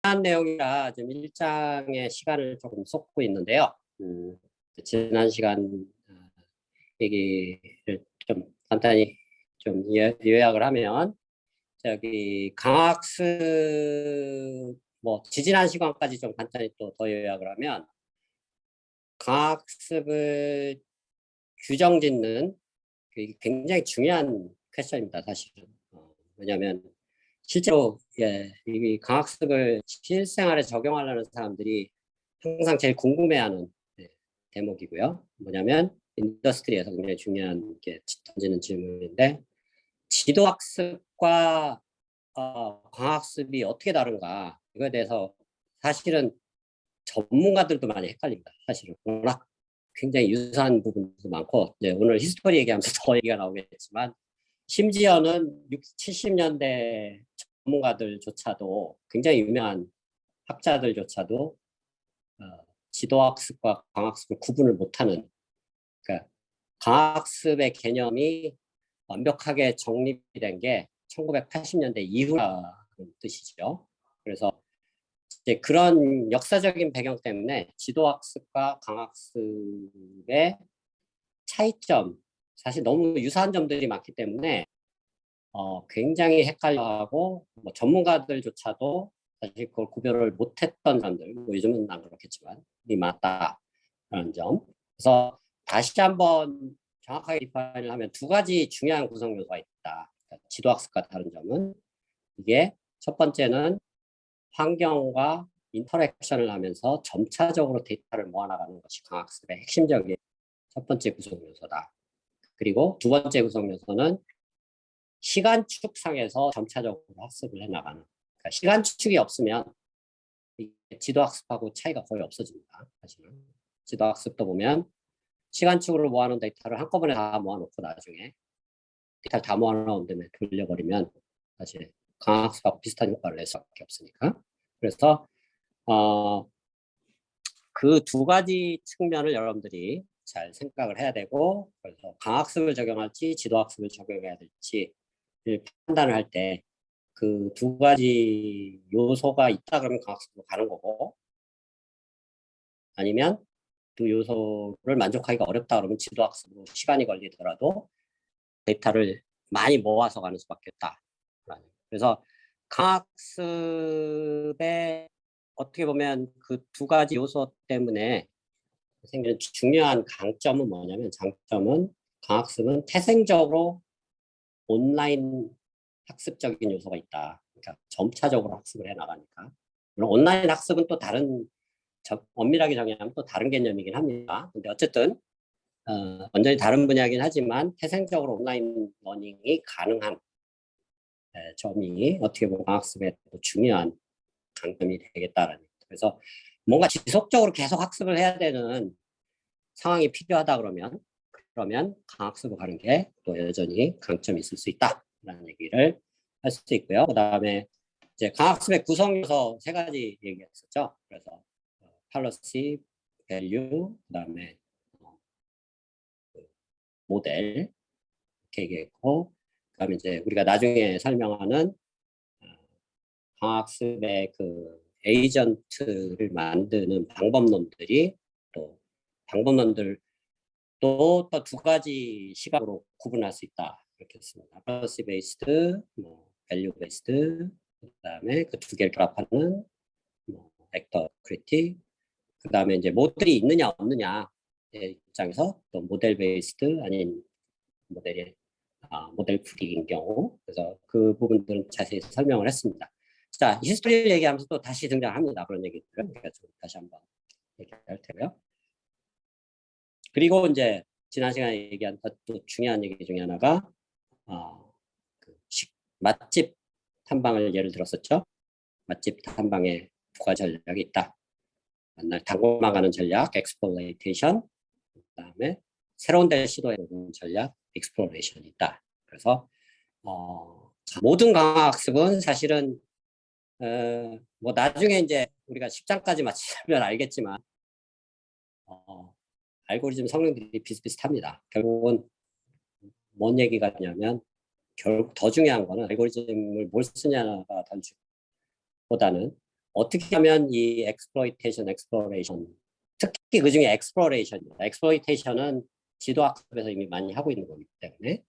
지난 내용이라 좀 일장의 시간을 조금 쏟고 있는데요. 지난 시간 얘기를 좀 간단히 좀 요약을 하면 저기 강학습 뭐 지지난 시간까지 좀 간단히 또 더 요약을 하면 강학습을 규정짓는 굉장히 중요한 퀘스천입니다, 사실은. 왜냐하면 실제로 이 강학습을 실생활에 적용하려는 사람들이 항상 제일 궁금해하는 대목이고요. 뭐냐면 인더스트리에서 굉장히 중요한 게 던지는 질문인데 지도학습과 광학습이 어떻게 다른가 이거에 대해서 사실은 전문가들도 많이 헷갈립니다. 사실은 워낙 굉장히 유사한 부분도 많고 이제 오늘 히스토리 얘기하면서 더 얘기가 나오겠지만 심지어는 60, 70년대 전문가들조차도 굉장히 유명한 학자들조차도 지도학습과 광학습을 구분을 못하는 그러니까 광학습의 개념이 완벽하게 정립이 된 게 1980년대 이후라는 뜻이죠. 그래서 이제 그런 역사적인 배경 때문에 지도학습과 광학습의 차이점, 사실 너무 유사한 점들이 많기 때문에 굉장히 헷갈려하고 뭐 전문가들조차도 사실 그걸 구별을 못했던 사람들, 뭐 요즘은 안 그렇겠지만 이 맞다라는 점. 그래서 다시 한번 정확하게 디파인을 하면 두 가지 중요한 구성 요소가 있다. 그러니까 지도학습과 다른 점은 이게 첫 번째는 환경과 인터랙션을 하면서 점차적으로 데이터를 모아나가는 것이 강학습의 핵심적인 첫 번째 구성 요소다. 그리고 두 번째 구성 요소는 시간축상에서 점차적으로 학습을 해나가는. 그러니까 시간축이 없으면 지도학습하고 차이가 거의 없어집니다. 사실은 지도학습도 보면 시간축으로 모아놓은 데이터를 한꺼번에 다 모아놓고 나중에 데이터를 다 모아놓은 다음에 돌려버리면 사실 강학습하고 비슷한 효과를 낼 수밖에 없으니까. 그래서 그 두 가지 측면을 여러분들이 잘 생각을 해야 되고 그래서 강학습을 적용할지 지도학습을 적용해야 될지 판단을 할 때 그 두 가지 요소가 있다 그러면 강학습으로 가는 거고 아니면 그 요소를 만족하기가 어렵다 그러면 지도학습으로 시간이 걸리더라도 데이터를 많이 모아서 가는 수밖에 없다. 그래서 강학습의 어떻게 보면 그 두 가지 요소 때문에 생기는 중요한 강점은 뭐냐면 장점은 강학습은 태생적으로 온라인 학습적인 요소가 있다. 그러니까 점차적으로 학습을 해나가니까. 물론 온라인 학습은 또 다른 엄밀하게 정의하면 또 다른 개념이긴 합니다. 근데 어쨌든 완전히 다른 분야이긴 하지만 태생적으로 온라인 러닝이 가능한 점이 어떻게 보면 강학습의 중요한 강점이 되겠다라는 거죠. 그래서 뭔가 지속적으로 계속 학습을 해야 되는 상황이 필요하다 그러면 강학습을 가는 게 또 여전히 강점이 있을 수 있다라는 얘기를 할 수 있고요. 그다음에 이제 강학습의 구성 요소 세 가지 얘기했었죠. 그래서 팔러시, 밸류, 그다음에 모델 이렇게 얘기했고, 그다음에 이제 우리가 나중에 설명하는 강학습의 그 에이전트를 만드는 방법론들이 또 방법론들 또 두 가지 시각으로 구분할 수 있다. 이렇게 했습니다. 플러스 베이스드, 뭐 밸류 베이스드, 그다음에 그 두 개를 결합하는 뭐 벡터 크리틱, 그다음에 이제 모델이 있느냐 없느냐 입장에서 또 모델 베이스드 아닌 모델이 모델 프리인 경우 그래서 그 부분들은 자세히 설명을 했습니다. 자, 히스토리를 얘기하면서 또 다시 등장합니다. 그런 얘기들을 다시 한번 얘기할 테고요. 그리고 이제 지난 시간에 얘기한 또 중요한 얘기 중에 하나가 그 맛집 탐방을 예를 들었었죠. 맛집 탐방에 두 가지 전략이 있다. 맨날 단골만 가는 전략, 엑스플로이테이션. 그다음에 새로운 데를 시도해보는 전략, 익스플로레이션이 있다. 그래서 모든 강학습은 사실은 뭐 나중에 이제 우리가 10장까지 마치면 알겠지만 알고리즘 성능들이 비슷비슷합니다. 결국은 뭔 얘기가 되냐면 결국 더 중요한 거는 알고리즘을 뭘 쓰냐가 보다는 어떻게 하면 이 exploitation, exploration, 특히 그 중에 exploration입니다. exploitation은 지도학습에서 이미 많이 하고 있는 거기 때문에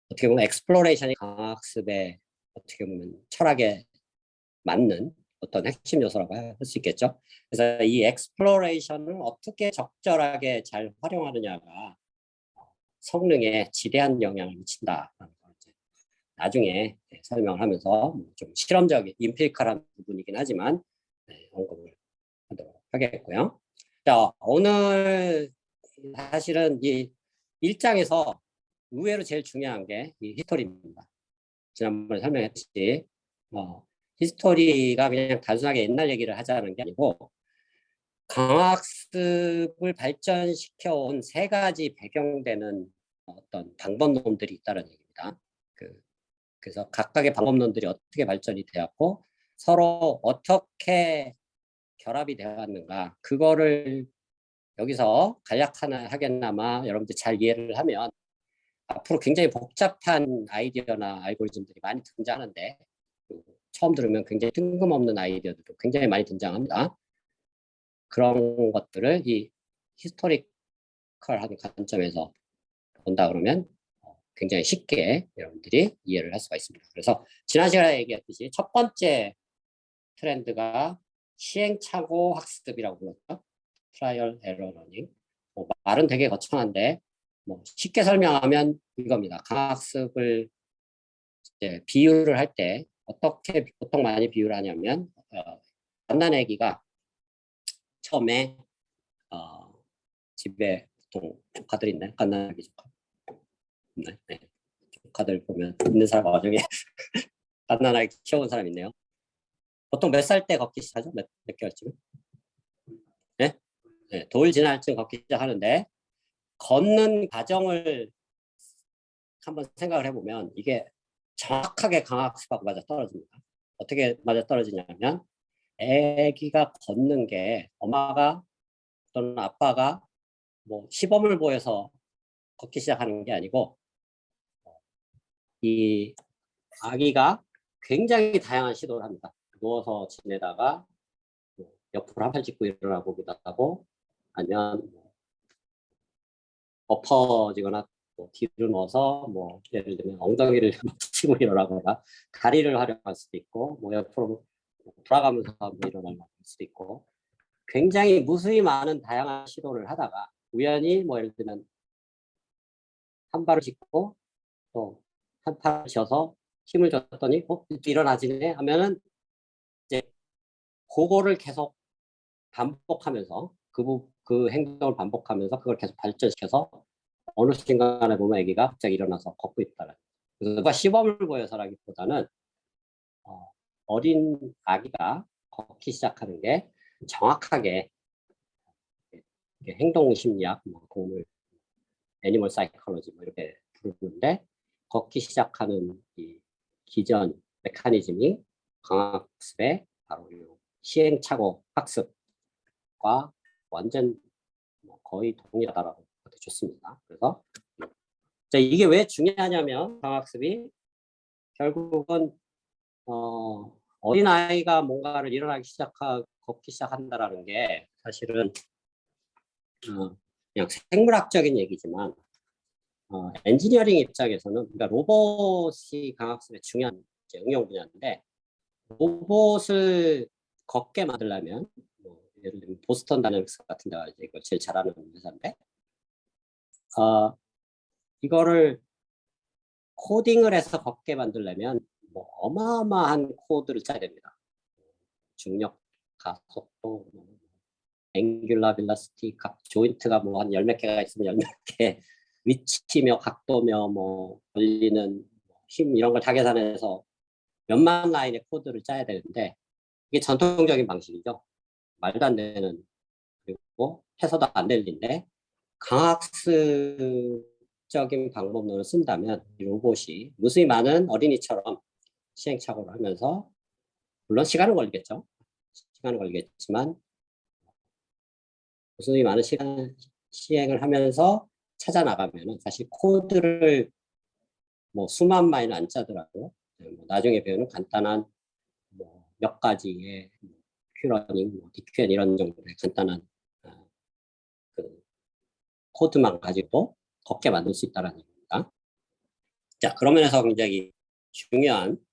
어떻게 보면 exploration이 강학습의 어떻게 보면 철학에 맞는 어떤 핵심 요소라고 할 수 있겠죠. 그래서 이 exploration을 어떻게 적절하게 잘 활용하느냐가 성능에 지대한 영향을 미친다라는 걸 이제 나중에 설명을 하면서 좀 실험적인 임필컬한 부분이긴 하지만 언급을 하도록 하겠고요. 자, 오늘 사실은 이 1장에서 의외로 제일 중요한 게 이 히스토리입니다. 지난번에 설명했듯이 히스토리가 그냥 단순하게 옛날 얘기를 하자는 게 아니고 강학습을 발전시켜온 세 가지 배경되는 어떤 방법론들이 있다는 얘기입니다. 그래서 각각의 방법론들이 어떻게 발전이 되었고 서로 어떻게 결합이 되었는가 그거를 여기서 간략하게나마 여러분들 잘 이해를 하면 앞으로 굉장히 복잡한 아이디어나 알고리즘들이 많이 등장하는데 처음 들으면 굉장히 뜬금없는 아이디어들도 굉장히 많이 등장합니다. 그런 것들을 이 히스토리컬한 관점에서 본다 그러면 굉장히 쉽게 여러분들이 이해를 할 수가 있습니다. 그래서 지난 시간에 얘기했듯이 첫 번째 트렌드가 시행착오 학습이라고 불렀죠. 트라이얼 에러 러닝. 말은 되게 거창한데 쉽게 설명하면 이겁니다. 강학습을 이제 비유를 할 때 어떻게 보통 많이 비유를 하냐면 갓난 아기가 처음에 집에 보통 조카들 있나요? 갓난 아기 조카. 네. 조카들 보면 있는 사람 와중에 갓난 아기 키워본 사람 있네요. 보통 몇 살 때 걷기 시작하죠? 몇 개월쯤? 네? 네, 돌 지날 쯤 걷기 시작하는데 걷는 과정을 한번 생각을 해보면 이게 정확하게 강학습하고 맞아떨어집니다. 어떻게 맞아떨어지냐면 아기가 걷는 게 엄마가 또는 아빠가 뭐 시범을 보여서 걷기 시작하는 게 아니고 이 아기가 굉장히 다양한 시도를 합니다. 누워서 지내다가 옆으로 한 팔 짚고 일어나 보기도 하고 아니면 엎어지거나 뒤로 누워서 예를 들면 엉덩이를 치고 일어나거나 다리를 활용할 수도 있고 옆으로 돌아가면서 일어날 수도 있고 굉장히 무수히 많은 다양한 시도를 하다가 우연히 예를 들면 한 발을 짚고 또 한 팔을 쥐어서 힘을 줬더니 일어나지네 하면은 이제 그거를 계속 반복하면서 그 행동을 반복하면서 그걸 계속 발전시켜서 어느 순간에 보면 아기가 갑자기 일어나서 걷고 있다는. 그래서 누가 시범을 보여서라기보다는 어린 아기가 걷기 시작하는 게 정확하게 행동 심리학, 동물 애니멀 사이콜로지 이렇게 부르는데 걷기 시작하는 이 기전 메커니즘이 강학습의 바로 시행착오 학습과 완전 거의 동일하다라고 좋습니다. 그래서 이게 왜 중요하냐면 강학습이 결국은 어린아이가 뭔가를 걷기 시작한다라는 게 사실은 그냥 생물학적인 얘기지만 엔지니어링 입장에서는 그러니까 로봇이 강학습의 중요한 응용 분야인데 로봇을 걷게 만들려면 예를 들면 보스턴 다이내믹스 같은 데가 이걸 제일 잘하는 회사인데 이거를 코딩을 해서 걷게 만들려면 어마어마한 코드를 짜야 됩니다. 중력, 가속도, 앵귤라 빌러시티, 각 조인트가 한 열 몇 개가 있으면 열 몇 개, 위치며 각도며 걸리는 힘 이런 걸 다 계산해서 몇만 라인의 코드를 짜야 되는데 이게 전통적인 방식이죠. 말도 안 되는 그리고 해서도 안 될 일인데 강학습적인 방법론을 쓴다면 이 로봇이 무수히 많은 어린이처럼 시행착오를 하면서 물론 시간은 걸리겠죠. 시간은 걸리겠지만 무수히 많은 시간 시행을 하면서 찾아 나가면 사실 코드를 수만 마리는 안 짜더라도 나중에 배우는 간단한 몇 가지의 큐러닝, DQN 이런 정도의 간단한 그 코드만 가지고 걷게 만들 수 있다는 얘기입니다. 자, 그러면서 굉장히 중요한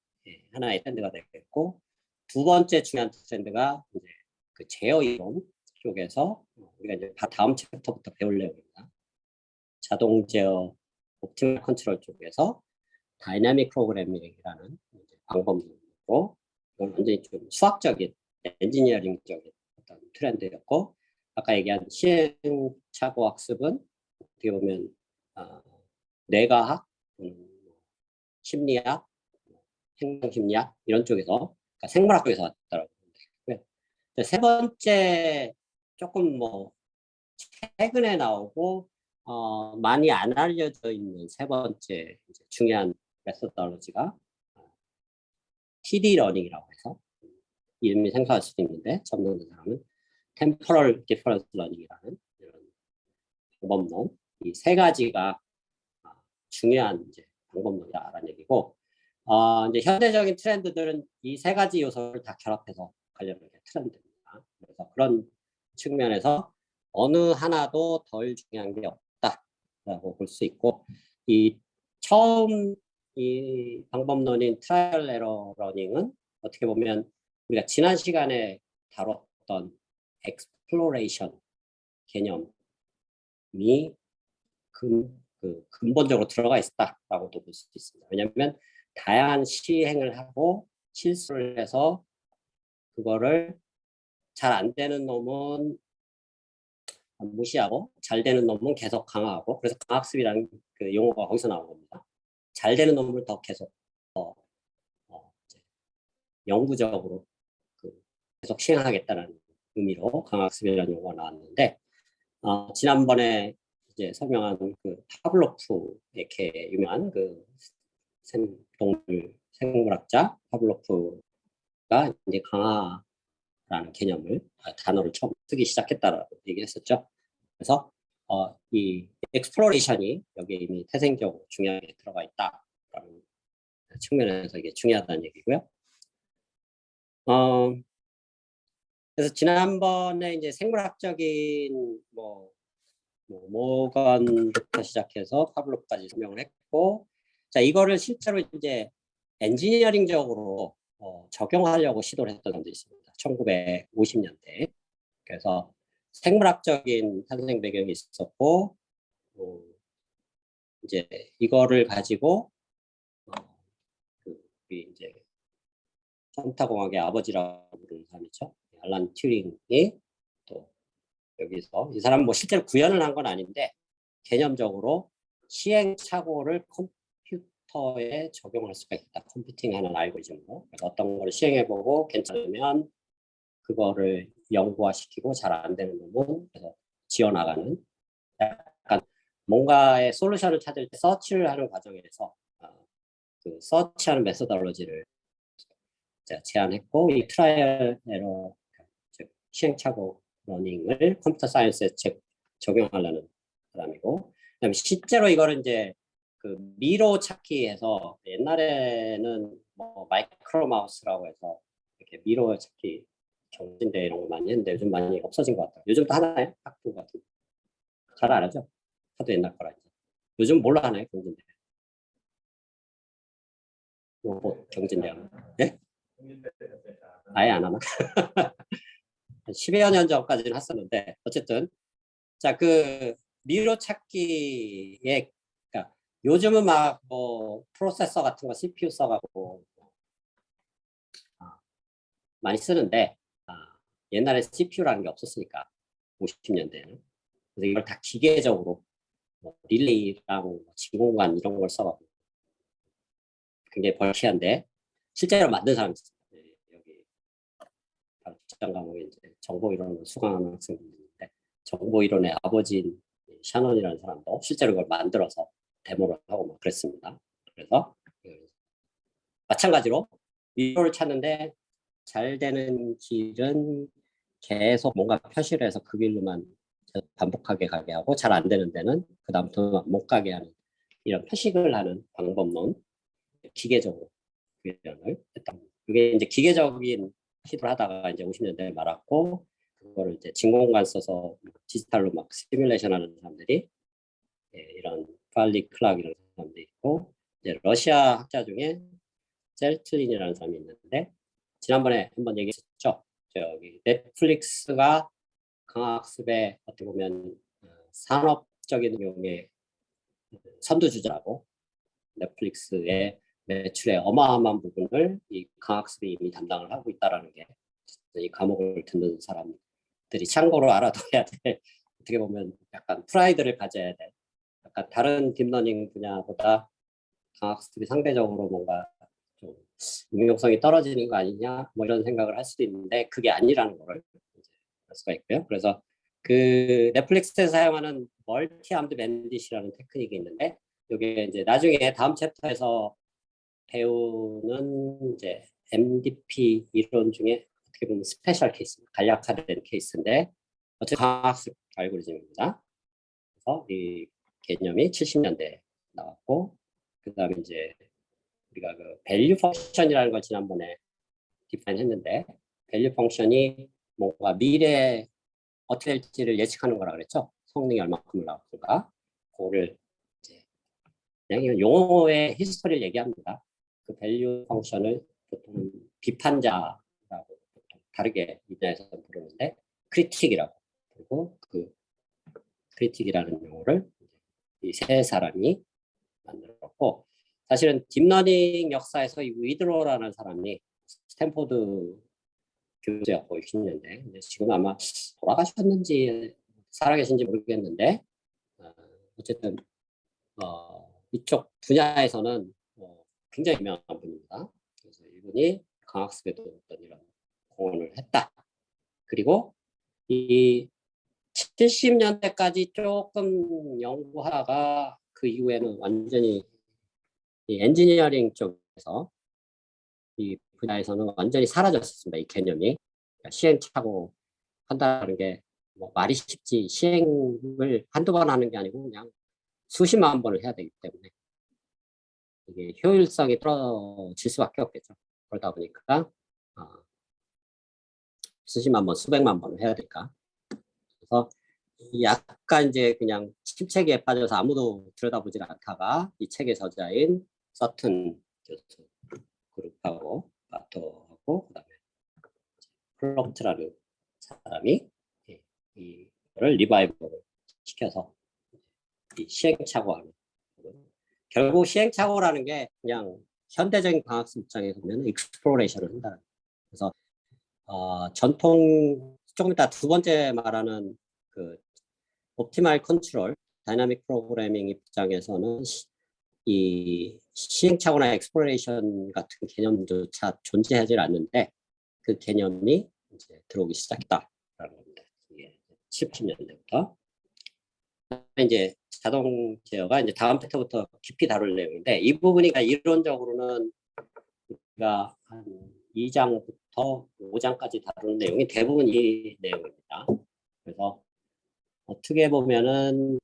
하나의 트렌드가 되겠고, 두 번째 중요한 트렌드가 이제 그 제어 이론 쪽에서 우리가 이제 다음 챕터부터 배울 내용입니다. 자동 제어 옵티멀 컨트롤 쪽에서 다이나믹 프로그래밍이라는 방법으로 완전히 좀 수학적인 엔지니어링적인 어떤 트렌드였고, 아까 얘기한 시행착오 학습은 어떻게 보면 뇌과학, 심리학, 행동심리학 이런 쪽에서, 그러니까 생물학 쪽에서 왔다라고 보면 되고요. 세 번째 조금 뭐 최근에 나오고 많이 안 알려져 있는 세 번째 이제 중요한 메소드로지가 TD 러닝이라고 해서 이름이 생소할 수도 있는데 처음 듣는 사람은 Temporal Difference Learning이라는 이런 방법론, 이 세 가지가 중요한 이제 방법론이라는 얘기고, 이제 현대적인 트렌드들은 이 세 가지 요소를 다 결합해서 가려는 게 트렌드입니다. 그래서 그런 측면에서 어느 하나도 덜 중요한 게 없다라고 볼 수 있고, 이 처음 이 방법론인 트라이얼 에러 러닝은 어떻게 보면 우리가 지난 시간에 다뤘던 exploration 개념이 근본적으로 들어가 있다라고도 볼 수 있습니다. 왜냐하면 다양한 시행을 하고 실수를 해서 그거를 잘 안 되는 놈은 무시하고 잘 되는 놈은 계속 강화하고, 그래서 강학습이라는 그 용어가 거기서 나온 겁니다. 잘 되는 놈을 더 계속 이제 영구적으로 계속 시행하겠다는 의미로 강학습이라는 용어가 나왔는데, 지난번에 이제 설명한 그 파블로프, 이렇게 유명한 그 동물 생물학자 파블로프가 이제 강화라는 개념을 단어를 처음 쓰기 시작했다라고 얘기했었죠. 그래서 이 exploration이 여기에 이미 태생적으로 중요하게 들어가 있다라는 측면에서 이게 중요하다는 얘기고요. 그래서 지난번에 이제 생물학적인 모건부터 시작해서 파블로프까지 설명을 했고, 자, 이거를 실제로 이제 엔지니어링적으로 적용하려고 시도를 했던 사람도 있습니다. 1950년대. 그래서 생물학적인 탄생 배경이 있었고, 이제 이거를 가지고 우리 이제 컴퓨터공학의 아버지라고 부르는 사람이죠. 알란 튜링이 또 여기서, 이 사람은 뭐 실제로 구현을 한 건 아닌데 개념적으로 시행착오를 컴퓨터에 적용할 수가 있다. 컴퓨팅하는 알고리즘으로. 그래서 어떤 걸 시행해보고 괜찮으면 그거를 영구화시키고 잘 안 되는 놈은 그래서 지어나가는, 약간 뭔가의 솔루션을 찾을 때 서치를 하는 과정에서 그 서치하는 메소드로지를 제안했고, 이 트라이얼 에러, 즉 시행착오 러닝을 컴퓨터 사이언스에 적용하려는 사람이고, 그다음에 실제로 이거를 이제 그 미로 찾기에서, 옛날에는 뭐 마이크로 마우스라고 해서 이렇게 미로 찾기 경진대 이런 거 많이 했는데 요즘 많이 없어진 것 같아요. 요즘도 하나요? 학부 같은 잘 안 하죠? 하도 옛날 거라. 요즘 뭘로 하나요? 경진대 로봇 경진대 하나? 네? 아예 안 하나? 10여 년 전까지는 했었는데, 어쨌든 자, 그 미로 찾기에, 그러니까 요즘은 막 뭐 프로세서 같은 거 CPU 써가지고 많이 쓰는데, 옛날에 CPU라는 게 없었으니까 50년대에는. 그래서 이걸 다 기계적으로 뭐 릴레이랑 진공관 이런 걸 써가지고 굉장히 벌키한데, 실제로 만든 사람이 있어요. 여기 직장 과목에 이제 정보 이론을 수강하는 학생들이 있는데, 정보 이론의 아버지인 샤넌이라는 사람도 실제로 그걸 만들어서 데모를 하고 막 그랬습니다. 그래서 마찬가지로 미로를 찾는데 잘 되는 길은 계속 뭔가 표시를 해서 그 길로만 반복하게 가게 하고, 잘 안 되는 데는 그 다음부터 못 가게 하는 이런 표식을 하는 방법론, 기계적으로 구현을 했다. 이게 이제 기계적인 시도를 하다가 이제 50년대에 말았고, 그거를 이제 진공관 써서 디지털로 막 시뮬레이션하는 사람들이 이런 팔리 클락 이런 사람도 있고, 이제 러시아 학자 중에 셀트린이라는 사람이 있는데 지난번에 한번 얘기했었죠. 저기 넷플릭스가 강학습에 어떻게 보면 산업적인 경우에 선두주자라고 넷플릭스의 매출의 어마어마한 부분을 이 강학습이 이미 담당을 하고 있다라는 게 이 과목을 듣는 사람들이 참고로 알아둬야 돼. 어떻게 보면 약간 프라이드를 가져야 돼. 약간 다른 딥러닝 분야보다 강학습이 상대적으로 뭔가 좀 응용성이 떨어지는 거 아니냐 뭐 이런 생각을 할 수도 있는데 그게 아니라는 거를 알 수가 있고요. 그래서 그 넷플릭스에서 사용하는 멀티 암드 밴딧이라는 테크닉이 있는데 이게 이제 나중에 다음 챕터에서 배우는 이제 MDP 이론 중에 어떻게 보면 스페셜 케이스, 간략화된 케이스인데 어쨌든 강학습 알고리즘입니다. 그래서 이 개념이 70년대에 나왔고 그다음에 이제 우리가 그 밸류 펑션이라는 걸 지난번에 디파인 했는데 밸류 펑션이 뭔가 미래에 어떻게 될지를 예측하는 거라 그랬죠. 성능이 얼마큼을 나올까. 그거를 이제 그냥 용어의 히스토리를 얘기합니다. 그 밸류 펑션을 보통 비판자라고 보통 다르게 이자에서 부르는데 크리틱이라고 그리고 그 크리틱이라는 용어를 이 세 사람이 만들었고 사실은 딥러닝 역사에서 이 위드로라는 사람이 스탠포드 교수였고 60년대 지금 아마 돌아가셨는지 살아계신지 모르겠는데 어쨌든 이쪽 분야에서는 굉장히 유명한 분입니다. 그래서 이분이 강학습에도 어떤 이런 공헌을 했다. 그리고 이 70년대까지 조금 연구하다가 그 이후에는 완전히 이 엔지니어링 쪽에서 이 분야에서는 완전히 사라졌습니다. 이 개념이 시행착오 한다는 게 뭐 말이 쉽지 시행을 한두 번 하는 게 아니고 그냥 수십만 번을 해야 되기 때문에 이게 효율성이 떨어질 수밖에 없겠죠. 그러다 보니까 수십만 번, 수백만 번을 해야 되니까. 그래서 약간 이제 그냥 침체기에 빠져서 아무도 들여다보질 않다가 이 책의 저자인 서튼 교수 그룹하고 바토하고 그다음에 플럭트라는 사람이 이거를 리바이벌을 시켜서 이 시행착오하는 결국 시행착오라는 게 그냥 현대적인 과학습 입장에서 보면 익스플로레이션을 한다. 그래서 전통 조금 이따 두 번째 말하는 그 옵티멀 컨트롤 다이나믹 프로그래밍 입장에서는 이 시행착오나 엑스플로레이션 같은 개념조차 존재하지 않는데 그 개념이 이제 들어오기 시작했다라는 겁니다. 이게 70년대부터 이제 자동 제어가 이제 다음 챕터부터 깊이 다룰 내용인데 이 부분이 이론적으로는 우리가 한 2장부터 5장까지 다루는 내용이 대부분 이 내용입니다. 그래서 어떻게 보면은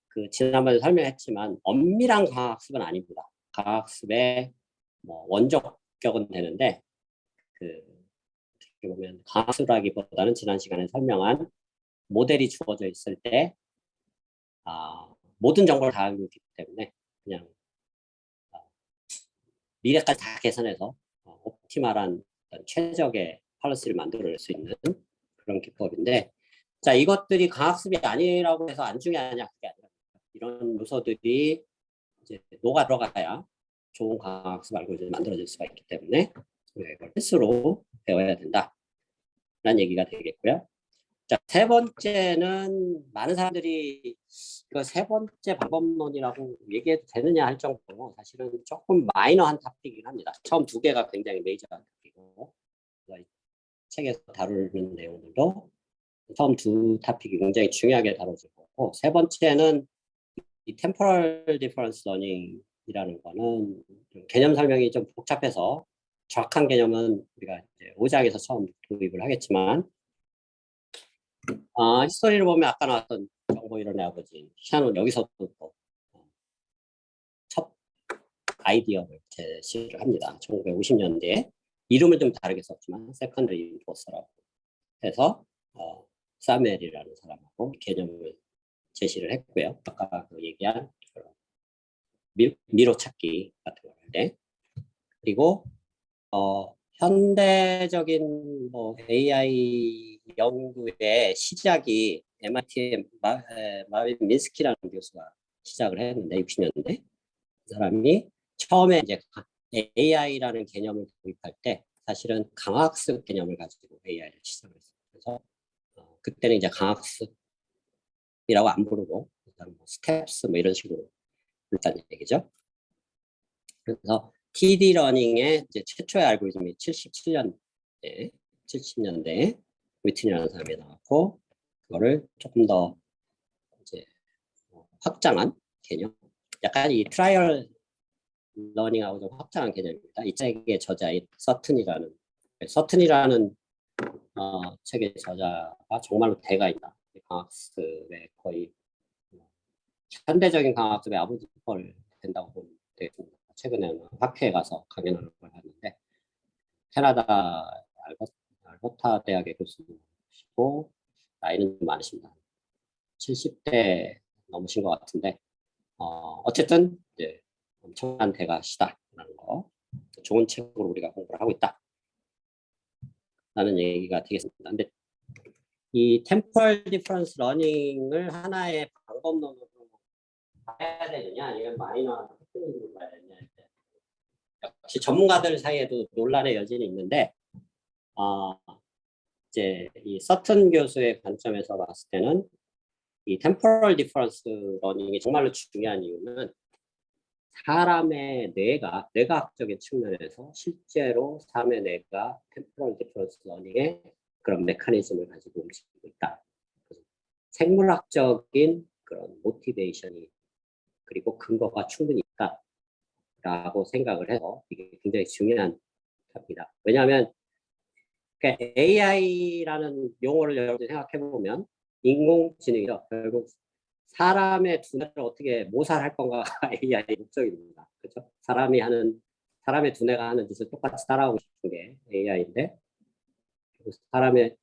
그 지난번에 설명했지만 엄밀한 과학습은 아닙니다. 과학습의 뭐 원적격은 되는데 그 어떻게 보면 과학습이라기보다는 지난 시간에 설명한 모델이 주어져 있을 때 모든 정보를 다 알고 있기 때문에 그냥 미래까지 다 계산해서 옵티멀한 최적의 팔러시를 만들어낼 수 있는 그런 기법인데 자 이것들이 강학습이 아니라고 해서 안 중요하냐 그게 아니라 이런 요소들이 이제 녹아 들어가야 좋은 강학습 알고리즘이 만들어질 수가 있기 때문에 우리가 이걸 필수로 배워야 된다 라는 얘기가 되겠고요. 자, 세 번째는 많은 사람들이 이거 세 번째 방법론이라고 얘기해도 되느냐 할 정도로 사실은 조금 마이너한 토픽이긴 합니다. 처음 두 개가 굉장히 메이저한 토픽이고 책에서 다루는 내용들도 처음 두 토픽이 굉장히 중요하게 다뤄질 거고 세 번째는 이 템포럴 디퍼런스 러닝이라는 거는 개념 설명이 좀 복잡해서 정확한 개념은 우리가 이제 5장에서 처음 도입을 하겠지만 히스토리를 보면 아까 나왔던 정보 이론의 아버지 샤논 여기서도 첫 아이디어를 제시를 합니다. 1950년대에 이름을 좀 다르게 썼지만 세컨더리 인포서라고 해서 사멜이라는 사람하고 개념을 제시를 했고요. 아까 그 얘기한 미로 찾기 같은 걸 할 때. 그리고 현대적인 뭐 AI 연구의 시작이 MIT의 마빈 민스키라는 교수가 시작을 했는데 60년대 그 사람이 처음에 이제 AI라는 개념을 도입할 때 사실은 강학습 개념을 가지고 AI를 시작을 했어요. 그래서 그때는 이제 강학습이라고 안 부르고 일단 뭐 스텝스 뭐 이런 식으로 불렀다는 얘기죠. 그래서 TD 러닝의 이제 최초의 알고리즘이 70년대에 위튼이라는 사람이 나왔고 그거를 조금 더 이제 확장한 개념, 약간 이 트라이얼 러닝하고 좀 확장한 개념입니다. 이 책의 저자인 서튼이라는 책의 저자가 정말로 대가 있다. 강학습의 거의 현대적인 강학습의 아버지 걸 된다고 보면 되겠습니다. 최근에는 학회에 가서 강연하는 걸 하는데 캐나다 알버타 대학의 교수시고 나이는 좀 많으십니다. 70대 넘으신 것 같은데 어쨌든 이제 엄청난 대가시다라는 거 좋은 책으로 우리가 공부를 하고 있다 라는 얘기가 되겠습니다. 근데 이 템포럴 디퍼런스 러닝을 하나의 방법론으로 해야 되느냐 아니면 마이너 테크닉으로 봐야 되느냐 역시 전문가들 사이에도 논란의 여지는 있는데 이제 이 서튼 교수의 관점에서 봤을 때는 이 템포럴 디퍼런스 러닝이 정말로 중요한 이유는 사람의 뇌과학적인 측면에서 실제로 사람의 뇌가 템포럴 디퍼런스 러닝의 그런 메커니즘을 가지고 움직이고 있다. 생물학적인 그런 모티베이션이 그리고 근거가 충분히 있다라고 생각을 해서 이게 굉장히 중요한 겁니다. 왜냐하면 AI라는 용어를 여러분들 생각해 보면 인공지능이죠. 결국 사람의 두뇌를 어떻게 모살할 건가가 AI의 목적입니다. 그렇죠? 사람의 두뇌가 하는 짓을 똑같이 따라하고 싶은 게 AI인데 사람의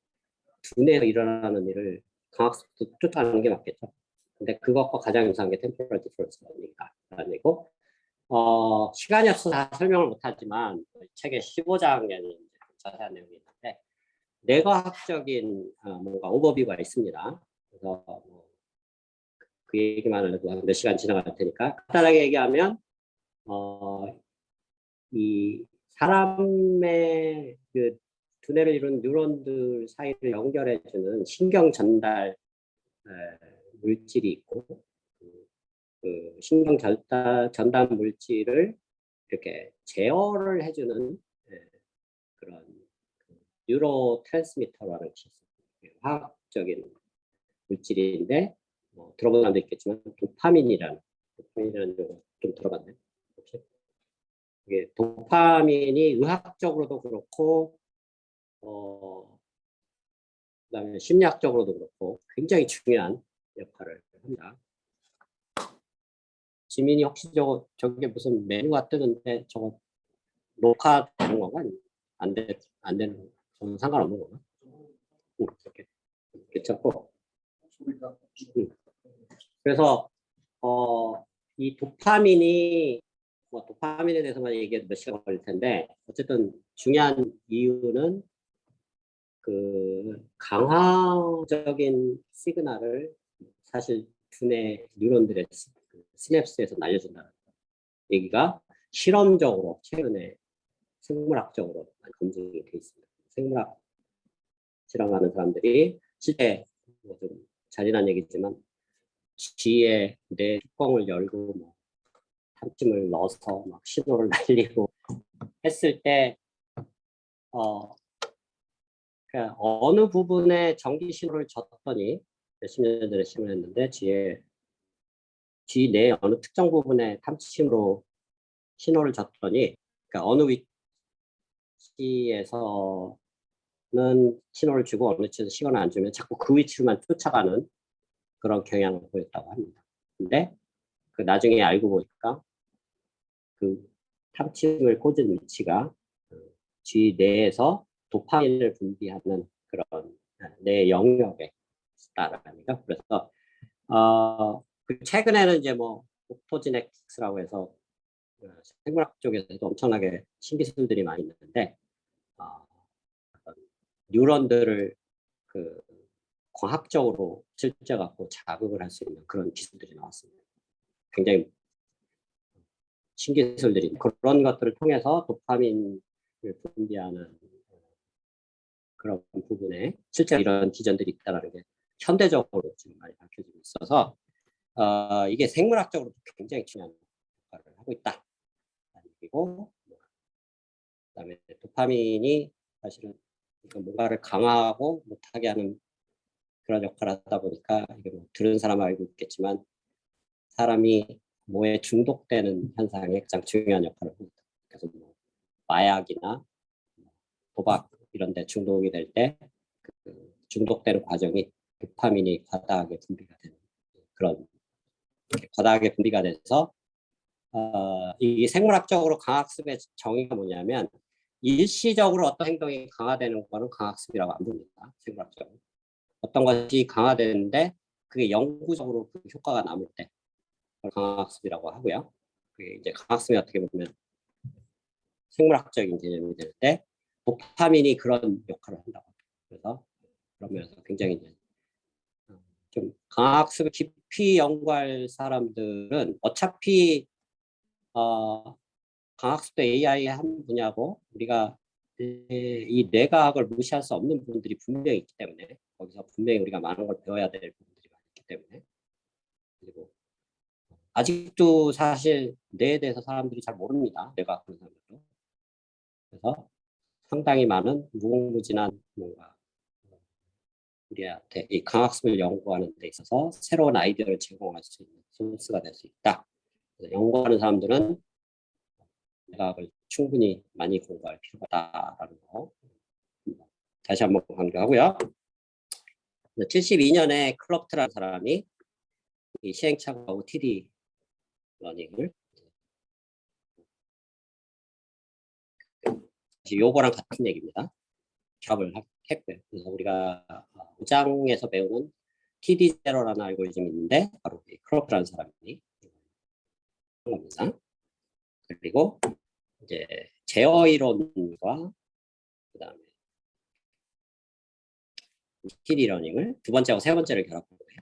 두뇌에서 일어나는 일을 강학습도 쫓아가는 게 맞겠죠. 근데 그것과 가장 유사한 게 템포럴 디퍼런스라는 얘기고 시간이 없어서 다 설명을 못하지만 책의 15장에는 자세한 내용이 있는데 뇌과학적인 뭔가 오버뷰가 있습니다. 그래서 그 얘기만 해도 몇 시간 지나갈 테니까 간단하게 얘기하면 이 사람의 그 두뇌를 이루는 뉴런들 사이를 연결해주는 신경 전달 물질이 있고 그 신경 전달 물질을 이렇게 제어를 해주는 그런 뉴로 트랜스미터라는 것이 있어요. 화학적인 물질인데 들어본 사람도 있겠지만 도파민이라는 용어 좀 들어봤나요? 혹시? 이게 도파민이 의학적으로도 그렇고 그다음에 심리학적으로도 그렇고 굉장히 중요한 역할을 합니다. 지민이 혹시 저게 무슨 메뉴가 뜨는데 저거 녹화되는 건가? 안 되는 건가? 저는 상관없는 건가? 이렇게 괜찮고. 그래서 이 도파민이 도파민에 대해서만 얘기해도 몇 시간 걸릴 텐데 어쨌든 중요한 이유는 그 강화적인 시그널을 사실 두뇌 뉴런들의 시냅스에서 날려준다는 얘기가 실험적으로 최근에 생물학적으로 검증이 돼 있습니다. 생물학 실험하는 사람들이 실제 좀 잔인한 얘기지만 쥐의 뇌 뚜껑을 열고 탐침을 넣어서 막 신호를 날리고 했을 때 그러니까 어느 부분에 전기 신호를 줬더니 몇십 년 전에 실험을 했는데 쥐 뇌 어느 특정 부분에 탐침으로 신호를 줬더니 그러니까 어느 위치에서는 신호를 주고 어느 위치에서 신호를 안 주면 자꾸 그 위치로만 쫓아가는 그런 경향을 보였다고 합니다. 근데 그 나중에 알고 보니까 그 탐침을 꽂은 위치가 쥐 뇌에서 도파민을 분비하는 그런 뇌 영역에 있다라는 거. 그래서 그 최근에는 이제 뭐 오토지넥틱스라고 해서 생물학 쪽에서도 엄청나게 신기술들이 많이 있는데 뉴런들을 그 과학적으로 실제 갖고 자극을 할 수 있는 그런 기술들이 나왔습니다. 굉장히 신기술들이 그런 것들을 통해서 도파민을 분비하는 그런 부분에 실제 이런 기전들이 있다는 게 현대적으로 지금 많이 밝혀지고 있어서 이게 생물학적으로 굉장히 중요한 역할을 하고 있다. 그리고 그다음에 도파민이 사실은 뭔가를 강화하고 못하게 하는 그런 역할을 하다 보니까 이게 뭐 들은 사람 알고 있겠지만 사람이 뭐에 중독되는 현상에 가장 중요한 역할을 합니다. 그래서 뭐 마약이나 도박 이런 데 중독이 될 때 그 중독되는 과정이 도파민이 과다하게 분비가 되는 그런 과다하게 분비가 돼서 이 생물학적으로 강학습의 정의가 뭐냐면 일시적으로 어떤 행동이 강화되는 거는 강학습이라고 안 부릅니다. 생물학적으로. 어떤 것이 강화되는데 그게 영구적으로 그 효과가 남을 때 강학습이라고 하고요. 그게 이제 강학습이 어떻게 보면 생물학적인 개념이 될 때 도파민이 그런 역할을 한다고. 그래서 그런 면에서 굉장히 이제 좀 강학습을 깊이 연구할 사람들은 어차피 강학습도 AI의 한 분야고 우리가 이 뇌과학을 무시할 수 없는 부분들이 분명히 있기 때문에 거기서 분명히 우리가 많은 걸 배워야 될 부분들이 많기 때문에 그리고 아직도 사실 뇌에 대해서 사람들이 잘 모릅니다. 뇌과학 하는 사람들도. 그래서 상당히 많은 무궁무진한 뭔가 우리한테 이 강학습을 연구하는 데 있어서 새로운 아이디어를 제공할 수 있는 소스가 될 수 있다. 연구하는 사람들은 뇌과학을 충분히 많이 공부할 필요가 있다라는 거 다시 한번 강조하고요. 72년에 클럽트라는 사람이 이 시행착오와 OTD 러닝을 요거랑 같은 얘기입니다. 협업을 했고요. 그래서 우리가 5장에서 배우는 TD0라는 알고리즘이 있는데 바로 클럽트라는 사람이 한 겁니다. 그리고 이제 제어 이론과 그다음에 TD 러닝을 두 번째하고 세 번째를 결합한 거예요.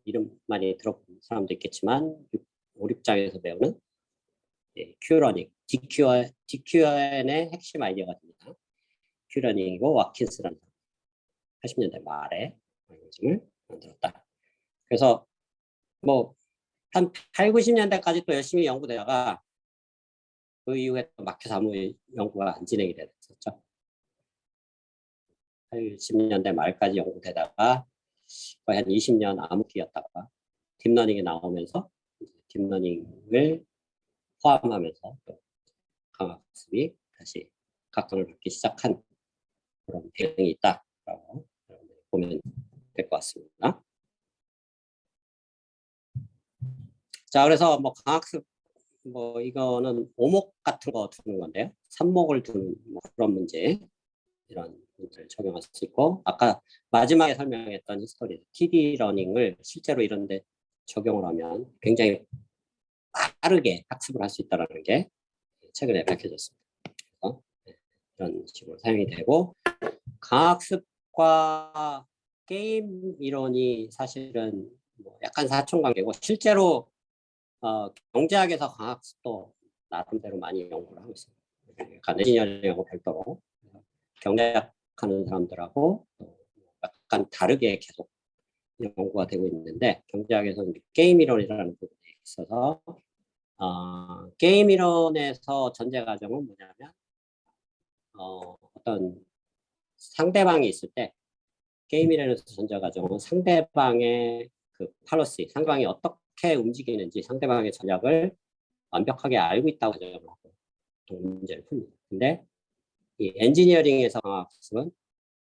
이름 많이 들어본 사람도 있겠지만 5, 6장에서 배우는 Q러닝, DQN의 핵심 아이디어가 됩니다. Q러닝이고 와킨스라는 80년대 말에 알고리즘을 만들었다. 그래서 뭐 한 8, 90년대까지 또 열심히 연구되다가 그 이후에 또 막혀서 아무 연구가 안 진행이 됐었죠. 80년대 말까지 연구되다가 거의 한 20년 암흑기였다가 딥러닝이 나오면서 딥러닝을 포함하면서 또 강학습이 다시 각광을 받기 시작한 그런 배경이 있다라고 보면 될 것 같습니다. 자, 그래서 뭐 강학습 뭐 이거는 오목 같은 거 두는 건데요. 삽목을 두는 뭐 그런 문제 이런 문제를 적용할 수 있고 아까 마지막에 설명했던 히스토리 TD 러닝을 실제로 이런데 적용을 하면 굉장히 빠르게 학습을 할 수 있다는 게 최근에 밝혀졌습니다. 그래서 이런 식으로 사용이 되고 강학습과 게임 이론이 사실은 뭐 약간 사촌관계고 실제로 경제학에서 강학습도 나름대로 많이 연구를 하고 있습니다. 약간 엔지니어링하고 별도로 경제학 하는 사람들하고 약간 다르게 계속 연구가 되고 있는데 경제학에서 게임 이론이라는 부분에 있어서 게임 이론에서 전제 과정은 뭐냐면 어떤 상대방이 있을 때 게임 이론에서 전제 과정은 상대방의 그 팔러시, 상대방이 어떻게 움직이는지 상대방의 전략을 완벽하게 알고 있다고 가정을 하고 문제를 풉니다. 근데 이 엔지니어링에서 학습은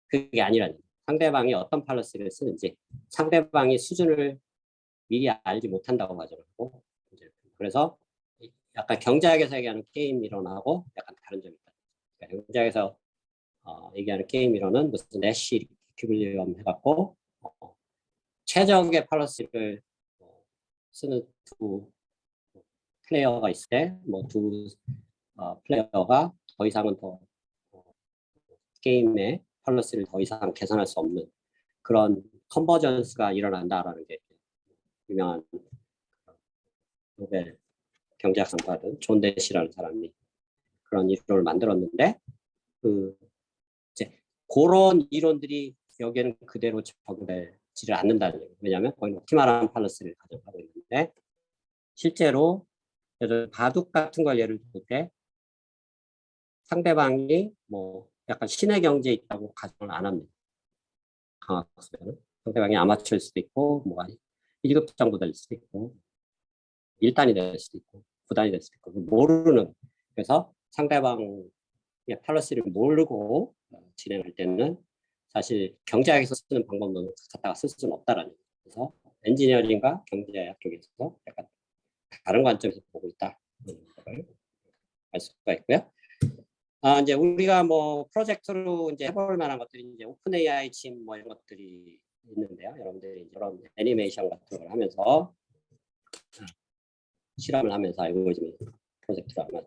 그게 아니라는 상대방이 어떤 팔러시를 쓰는지 상대방이 수준을 미리 알지 못한다고 가정하고 그래서 약간 경제학에서 얘기하는 게임 이론하고 약간 다른 점이 있다. 그러니까 현장에서 얘기하는 게임 이론은 무슨 내시 이퀴빌리엄 해갖고 최적의 팔러스를 쓰는 두 플레이어가 있을 때 뭐 두 플레이어가 더 이상은 더 게임의 팔러스를 더 이상 계산할 수 없는 그런 컨버전스가 일어난다라는 게 유명한 노벨 경제학상 받은 존 대시라는 사람이 그런 이론을 만들었는데 이제 그런 이론들이 여기에는 그대로 적용되지를 않는다는 얘기예요. 왜냐하면 거기는 옵티멀한 팔러스를 가정하고 있는데 실제로 바둑 같은 걸 예를 들 때 상대방이 뭐 약간 신의 경지에 있다고 가정을 안 합니다. 강학수는 상대방이 아마추어일 수도 있고 뭐 1급 정도 될 수도 있고 1단이 될 수도 있고 9단이 될 수도 있고 모르는 그래서 상대방의 팔러스를 모르고 진행할 때는 사실 경제학에서 쓰는 방법은 갖다가 쓸 수는 없다라는 거예요. 그래서 엔지니어링과 경제학 쪽에서 약간 다른 관점에서 보고 있다. 알 수가 있고요. 이제 우리가 뭐 프로젝트로 이제 해볼 만한 것들이 이제 오픈 AI 침 뭐 이런 것들이 있는데요. 여러분들이 이런 애니메이션 같은 걸 하면서 실험을 하면서 알고리즘 프로젝트로 아마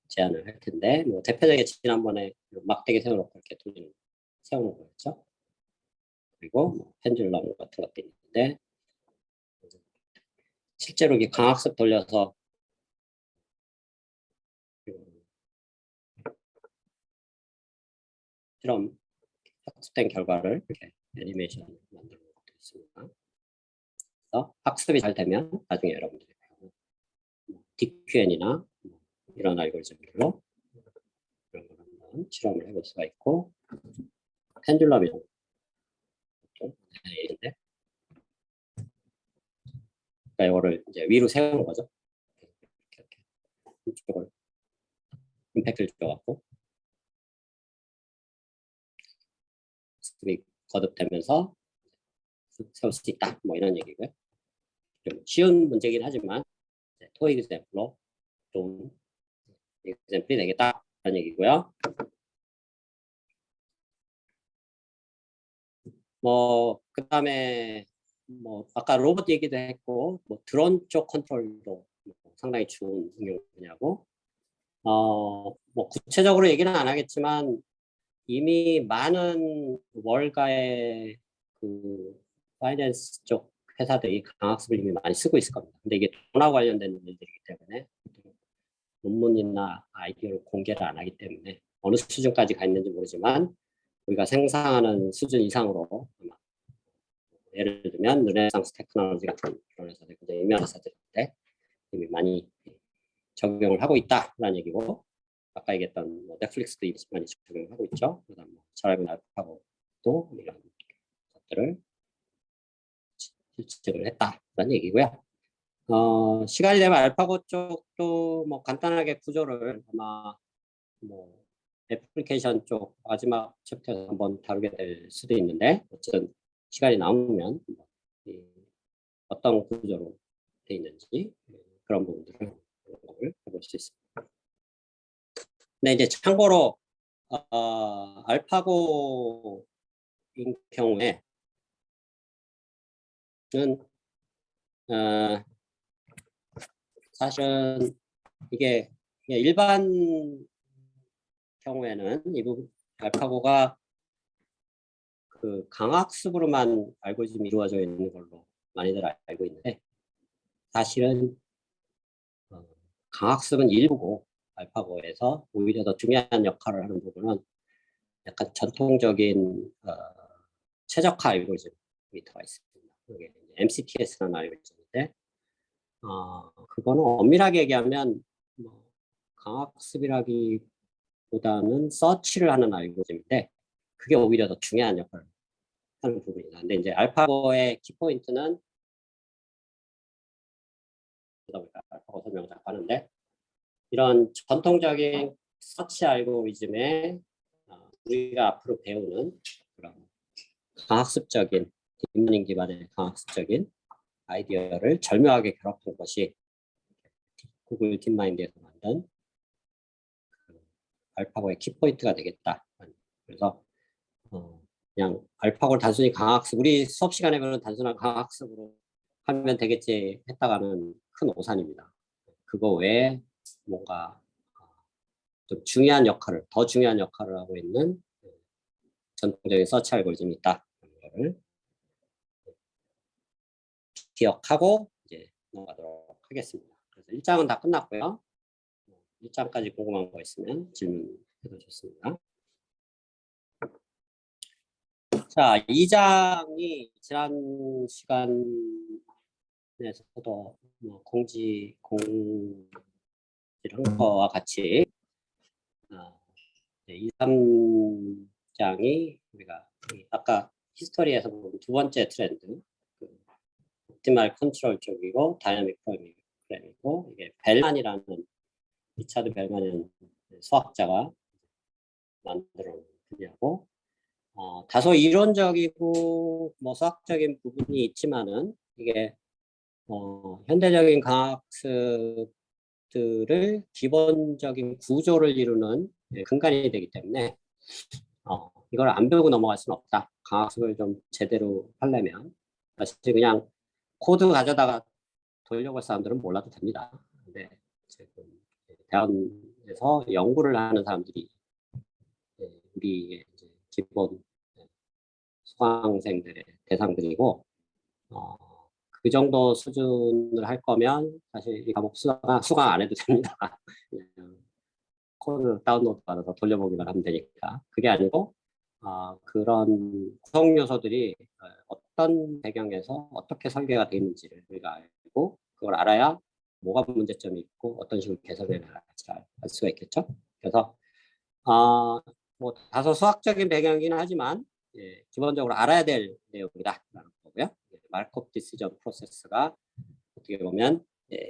제안을 할 텐데 뭐 대표적인 지난번에 막대기 세워놓고 이렇게 세우는 거였죠. 그리고 뭐 펜듈럼 같은 것도 있는데 실제로 이게 강학습 돌려서 실험 학습된 결과를 이렇게 애니메이션 만드는 것도 있습니다. 그래서 학습이 잘 되면 나중에 여러분들이 DQN이나 이런 알고리즘들로 이런 걸 한번 실험을 해볼 수가 있고 펜듈럼이 좀 A인데 그러니까 이거를 이제 위로 세우는 거죠. 이렇게 이쪽을 임팩트를 줘갖고 스텝이 거듭되면서 세울 수 있다. 뭐 이런 얘기고요. 좀 쉬운 문제긴 하지만 토익 example로 좀 example이 되겠다라는 얘기고요. 뭐 그다음에 뭐 아까 로봇 얘기도 했고 뭐 드론 쪽 컨트롤도 상당히 좋은 응용 분야고 뭐 구체적으로 얘기는 안 하겠지만 이미 많은 월가의 그 파이낸스 쪽 회사들이 강학습을 이미 많이 쓰고 있을 겁니다. 근데 이게 돈과 관련된 일들이기 때문에 논문이나 아이디어를 공개를 안 하기 때문에 어느 수준까지 가 있는지 모르지만 우리가 생산하는 수준 이상으로 예를 들면 르네상스 테크놀로지 같은 그런 회사들 굉장히 유명한 회사들인데 이미 많이 적용을 하고 있다라는 얘기고 아까 얘기했던 뭐 넷플릭스도 많이 적용을 하고 있죠. 그다음 뭐 잘알고 알파고도 이런 것들을 실증을 했다라는 얘기고요. 시간이 되면 알파고 쪽도 뭐 간단하게 구조를 아마 뭐 애플리케이션 쪽 마지막 챕터에서 한번 다루게 될 수도 있는데 어쨌든 시간이 남으면 어떤 구조로 돼 있는지 그런 부분들을 해볼 수 있습니다. 근데 이제 참고로 알파고인 경우에는 사실은 이게 일반 경우에는 이 부분 알파고가 그 강학습으로만 알고리즘이 이루어져 있는 걸로 많이들 알고 있는데 사실은 강학습은 일부고 알파고에서 오히려 더 중요한 역할을 하는 부분은 약간 전통적인 최적화 알고리즘이 들어가 있습니다. 이게 MCTS라는 알고리즘인데 그거는 엄밀하게 얘기하면 뭐 강학습이라기보다는 서치를 하는 알고리즘인데 그게 오히려 더 중요한 역할을 하는 부분이다. 근데 이제 알파고의 키포인트는 알파고 설명 잘 하는데 이런 전통적인 서치 알고리즘에 우리가 앞으로 배우는 그런 강학습적인 딥러닝 기반의 강학습적인 아이디어를 절묘하게 결합한 것이 구글 딥마인드에서 만든 알파고의 키포인트가 되겠다. 그래서 그냥 알파고를 단순히 강학습, 우리 수업 시간에 배우는 단순한 강학습으로 하면 되겠지 했다가는 큰 오산입니다. 그거 외에 뭔가 좀 중요한 역할을, 더 중요한 역할을 하고 있는 전통적인 서치 알고리즘이 있다. 이거를 기억하고 이제 넘어가도록 하겠습니다. 그래서 1장은 다 끝났고요. 1장까지 궁금한 거 있으면 질문해도 좋습니다. 자, 2장이 지난 시간에서도 뭐 공지를 한 거와 같이 2, 3장이 우리가 아까 히스토리에서 본 두 번째 트렌드, 옵티멀 컨트롤 쪽이고 다이나믹 프로그래밍이고, 이게 벨만이라는 리차드 벨만이라는 수학자가 만들어 놓은 분야고, 다소 이론적이고 뭐 수학적인 부분이 있지만은 이게 현대적인 과학습들을 기본적인 구조를 이루는 근간이 되기 때문에 이걸 안 배우고 넘어갈 수는 없다. 강학습을 좀 제대로 하려면 사실 그냥 코드 가져다가 돌려볼 사람들은 몰라도 됩니다. 근데 지금 대학에서 연구를 하는 사람들이 우리의 이제 기본 수강생들의 대상들이고, 그 정도 수준을 할 거면 사실 이 과목 수강 안 해도 됩니다. 코드 다운로드 받아서 돌려보기만 하면 되니까. 그게 아니고 그런 구성 요소들이 어떤 배경에서 어떻게 설계가 되어 있는지를 우리가 알고, 그걸 알아야 뭐가 문제점이 있고 어떤 식으로 개선해 나갈지 알 수가 있겠죠. 그래서 뭐 다소 수학적인 배경이긴 하지만 기본적으로 알아야 될 내용이다라는 거고요. 마르코프 디시전 프로세스가 어떻게 보면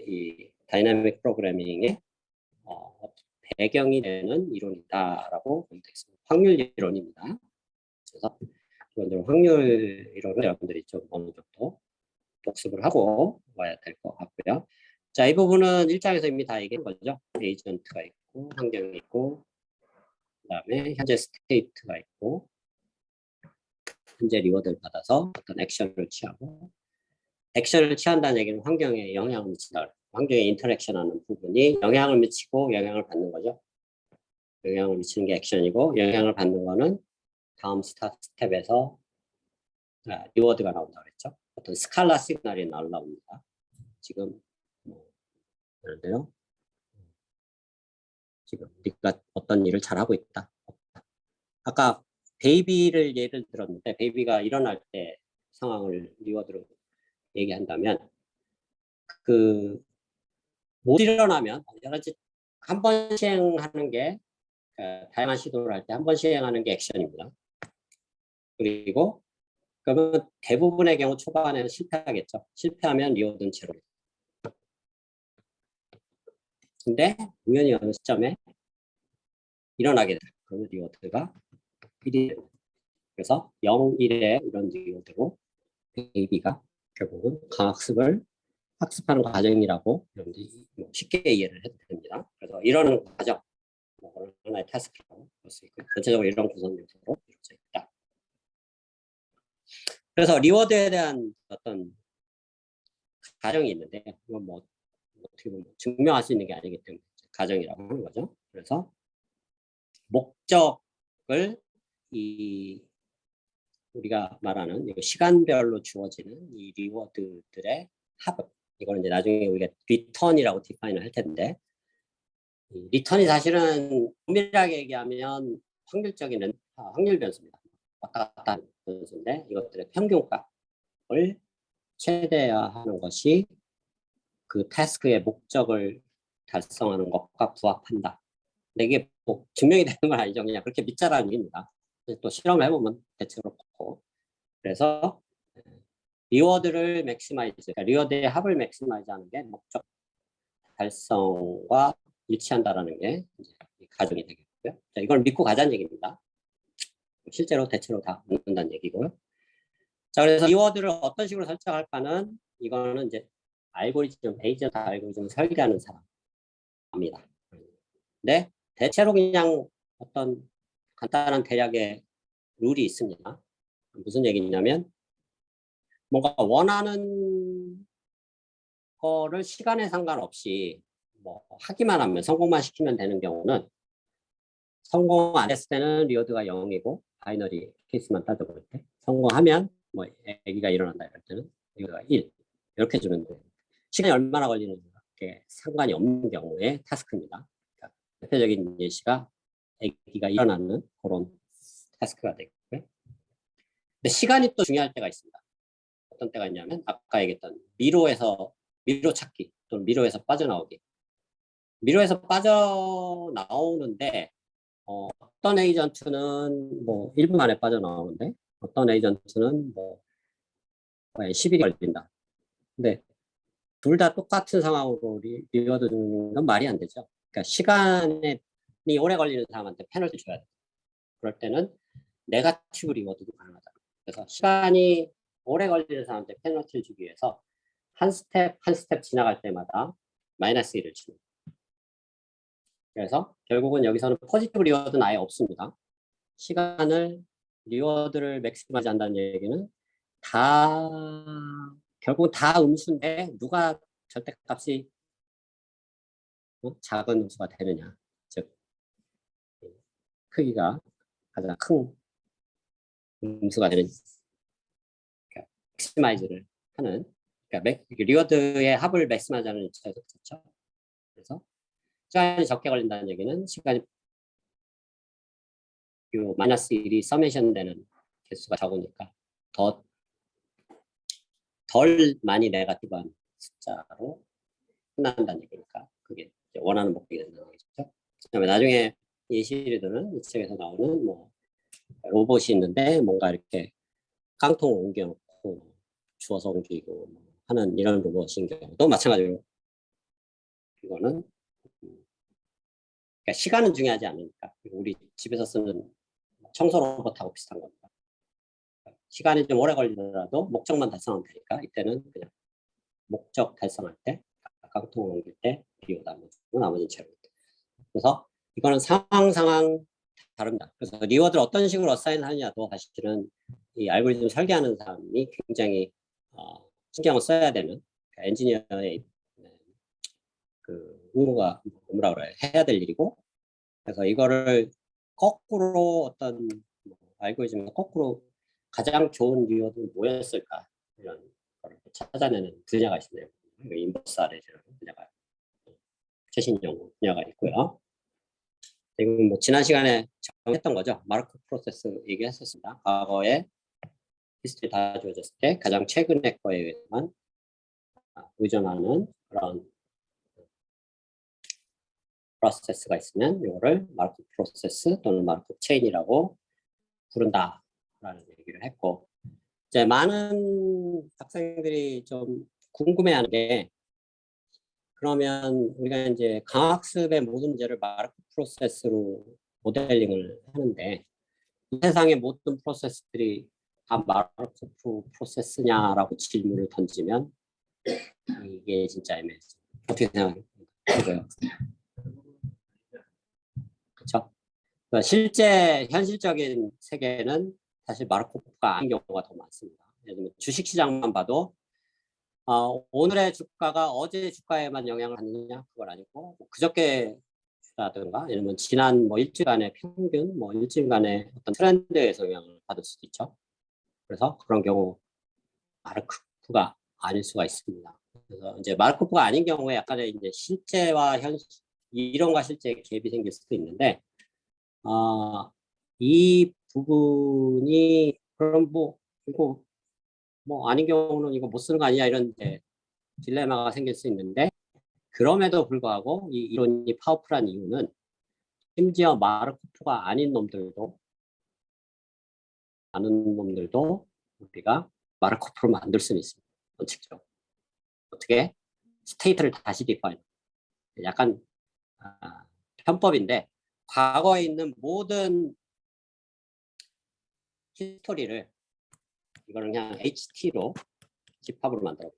이 다이나믹 프로그래밍의 배경이 되는 이론이다라고 보면 되겠습니다. 확률 이론입니다. 그래서 기본적으로 확률 이론을 여러분들이 좀 어느 정도 복습을 하고 와야 될 것 같고요. 자, 이 부분은 1장에서 이미 다 얘기한 거죠. 에이전트가 있고 환경이 있고, 그다음에 현재 스테이트가 있고, 현재 리워드를 받아서 어떤 액션을 취하고, 액션을 취한다는 얘기는 환경에 영향을 미친다. 환경에 인터랙션하는 부분이 영향을 미치고 영향을 받는 거죠. 영향을 미치는 게 액션이고, 영향을 받는 거는 다음 스텝에서 리워드가 나온다고 했죠. 어떤 스칼라 시그널이 나옵니다. 지금 예를 들어 지금 네가 어떤 일을 잘하고 있다. 아까 베이비를 예를 들었는데, 베이비가 일어날 때 상황을 리워드로 얘기한다면, 못 일어나면 여러 가지 한 번 시행하는 게 다양한 시도를 할 때 한 번 시행하는 게 액션입니다. 그리고 그러면 대부분의 경우 초반에는 실패하겠죠. 실패하면 리워드는 제로. 근데 우연히 어느 시점에 일어나게 돼요. 그러면 리워드가 1이 됩니다. 그래서 0, 1의 이런 리워드로 베이비가 결국은 강학습을 학습하는 과정이라고 여러분들이 쉽게 이해를 해도 됩니다. 그래서 이러는 과정, 하나의 타스크라고 볼 수 있고, 전체적으로 이런 구성 요소로 이루어져 있다. 그래서 리워드에 대한 어떤 가정이 있는데, 이건 뭐 어떻게 보면 증명할 수 있는 게 아니기 때문에 가정이라고 하는 거죠. 그래서 목적을 우리가 말하는 시간별로 주어지는 이 리워드들의 합을, 이거는 이제 나중에 우리가 리턴이라고 디파인을 할 텐데, 리턴이 사실은 엄밀하게 얘기하면 확률적인 확률 변수입니다. 왔다 갔다 하는 변수인데, 이것들의 평균값을 최대화하는 것이 그 태스크의 목적을 달성하는 것과 부합한다. 근데 이게 뭐 증명이 되는 건 아니죠. 그냥 그렇게 믿자라는 얘기입니다. 또 실험을 해보면 대체 그렇고. 그래서 리워드를 맥시마이즈, 그러니까 리워드의 합을 맥시마이즈하는 게 목적 달성과 일치한다라는 게 이제 가정이 되겠고요. 자, 이걸 믿고 가자는 얘기입니다. 실제로 대체로 다 믿는다는 얘기고요. 자, 그래서 리워드를 어떤 식으로 설정할까는, 이거는 이제 알고리즘, 에이전트 알고리즘 설계하는 사람입니다. 근데 대체로 그냥 어떤 간단한 대략의 룰이 있습니다. 무슨 얘기냐면 뭔가 원하는 거를 시간에 상관없이 뭐 하기만 하면 성공만 시키면 되는 경우는 성공 안 했을 때는 리워드가 0이고 바이너리 케이스만 따져볼 때 성공하면 뭐 아기가 일어난다 이럴 때는 리워드가 1 이렇게 주면 돼요. 시간이 얼마나 걸리는게 상관이 없는 경우의 타스크입니다. 그러니까 대표적인 예시가 아기가 일어나는 그런 타스크가 되고요. 근데 시간이 또 중요할 때가 있습니다. 어떤 때가 있냐면 아까 얘기했던 미로 찾기 또는 미로에서 빠져나오기. 미로에서 빠져나오는데 어떤 에이전트는 뭐 1분 만에 빠져나오는데 어떤 에이전트는 뭐 10일이 걸린다. 근데 둘 다 똑같은 상황으로 리워드 주는 건 말이 안 되죠. 그러니까 시간이 오래 걸리는 사람한테 페널티 줘야 돼. 그럴 때는 네거티브 리워드도 가능하다. 그래서 시간이 오래 걸리는 사람한테 페널티를 주기 위해서 한 스텝 한 스텝 지나갈 때마다 마이너스 1을 주는. 그래서 결국은 여기서는 포지티브 리워드는 아예 없습니다. 시간을 리워드를 맥시마이즈 한다는 얘기는 결국은 다 음수인데 누가 절대값이 작은 음수가 되느냐, 즉 크기가 가장 큰 음수가 되는, 그러니까 맥시마이즈를 하는, 그러니까 리워드의 합을 맥시마이즈하는 입장에서 그렇죠. 그래서 시간이 적게 걸린다는 얘기는 시간이 요 마이너스 1이 서메이션 되는 개수가 적으니까 덜 많이 네거티브한 숫자로 끝난다는 얘기니까 그게 원하는 목적이 된다는 얘기죠. 그다음에 나중에 예시들은 이 책에서 나오는 뭐 로봇이 있는데 뭔가 이렇게 깡통을 옮겨놓고 주워서 옮기고 하는 이런 로봇인 경우도 마찬가지로 이거는 그러니까 시간은 중요하지 않으니까 우리 집에서 쓰는 청소 로봇하고 비슷한 겁니다. 시간이 좀 오래 걸리더라도 목적만 달성하면 되니까 이때는 그냥 목적 달성할 때 깡통을 옮길 때 리워드 한번 주고 나머지는 제로. 그래서 이거는 상황 다릅니다. 그래서 리워드를 어떤 식으로 어사인 하느냐도 사실은 이 알고리즘 설계하는 사람이 굉장히 신경을 써야 되는, 그러니까 엔지니어의 그 뭐라 그래요, 해야 될 일이고, 그래서 이거를 거꾸로 어떤 알고리즘을 거꾸로 가장 좋은 리워드는 뭐였을까 이런 걸 찾아내는 분야가 있습니다. 인버스 RL이라는 분야가 최신 연구 분야가 있고요. 지금 뭐 지난 시간에 정했던 거죠. 마르크 프로세스 얘기했었습니다. 과거에 히스토리 다 주어졌을 때 가장 최근의 거에 의해서만 의존하는 그런 프로세스가 있으면 이거를 마르크 프로세스 또는 마르크 체인이라고 부른다라는 얘기를 했고, 이제 많은 학생들이 좀 궁금해하는 게, 그러면 우리가 이제 강학습의 모든 문제를 마르크 프로세스로 모델링을 하는데 이 세상의 모든 프로세스들이 다 마르크 프로세스냐라고 질문을 던지면 이게 진짜 애매해서 어떻게 생각해요? 그렇죠? 그러니까 실제 현실적인 세계는 사실 마르코프가 아닌 경우가 더 많습니다. 예를 들면 주식시장만 봐도 오늘의 주가가 어제 주가에만 영향을 받느냐 그건 아니고 그저께 주라든가 예를 들면 지난 뭐 일주일간의 평균 뭐 일주일간의 어떤 트렌드에서 영향을 받을 수도 있죠. 그래서 그런 경우 마르코프가 아닐 수가 있습니다. 그래서 이제 마르코프가 아닌 경우에 약간의 이제 실제와 이론과 실제의 갭이 생길 수도 있는데 이 부분이 그럼 뭐 이거 뭐 아닌 경우는 이거 못 쓰는 거 아니야 이런 딜레마가 생길 수 있는데, 그럼에도 불구하고 이 이론이 파워풀한 이유는 심지어 마르코프가 아닌 놈들도 우리가 마르코프로 만들 수는 있습니다. 원칙적으로. 어떻게? 스테이트를 다시 디파인. 약간 편법인데 과거에 있는 모든 히스토리를 이거는 그냥 HT로 집합으로 만들어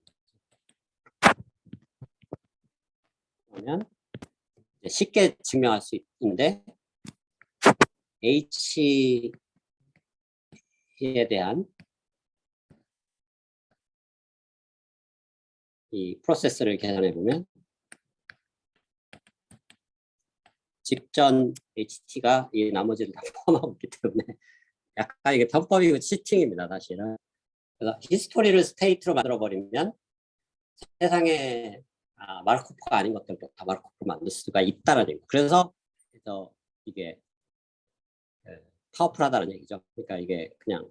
보면 쉽게 증명할 수 있는데 H에 대한 이 프로세스를 계산해 보면 직전 HT가 이 나머지를 다 포함하고 있기 때문에 약간 이게 편법이고 치팅입니다, 사실은. 그래서 히스토리를 스테이트로 만들어 버리면 세상에 마르코프가 아닌 것들도 다 마르코프로 만들 수가 있다는 얘기죠. 그래서 이게 파워풀하다는 얘기죠. 그러니까 이게 그냥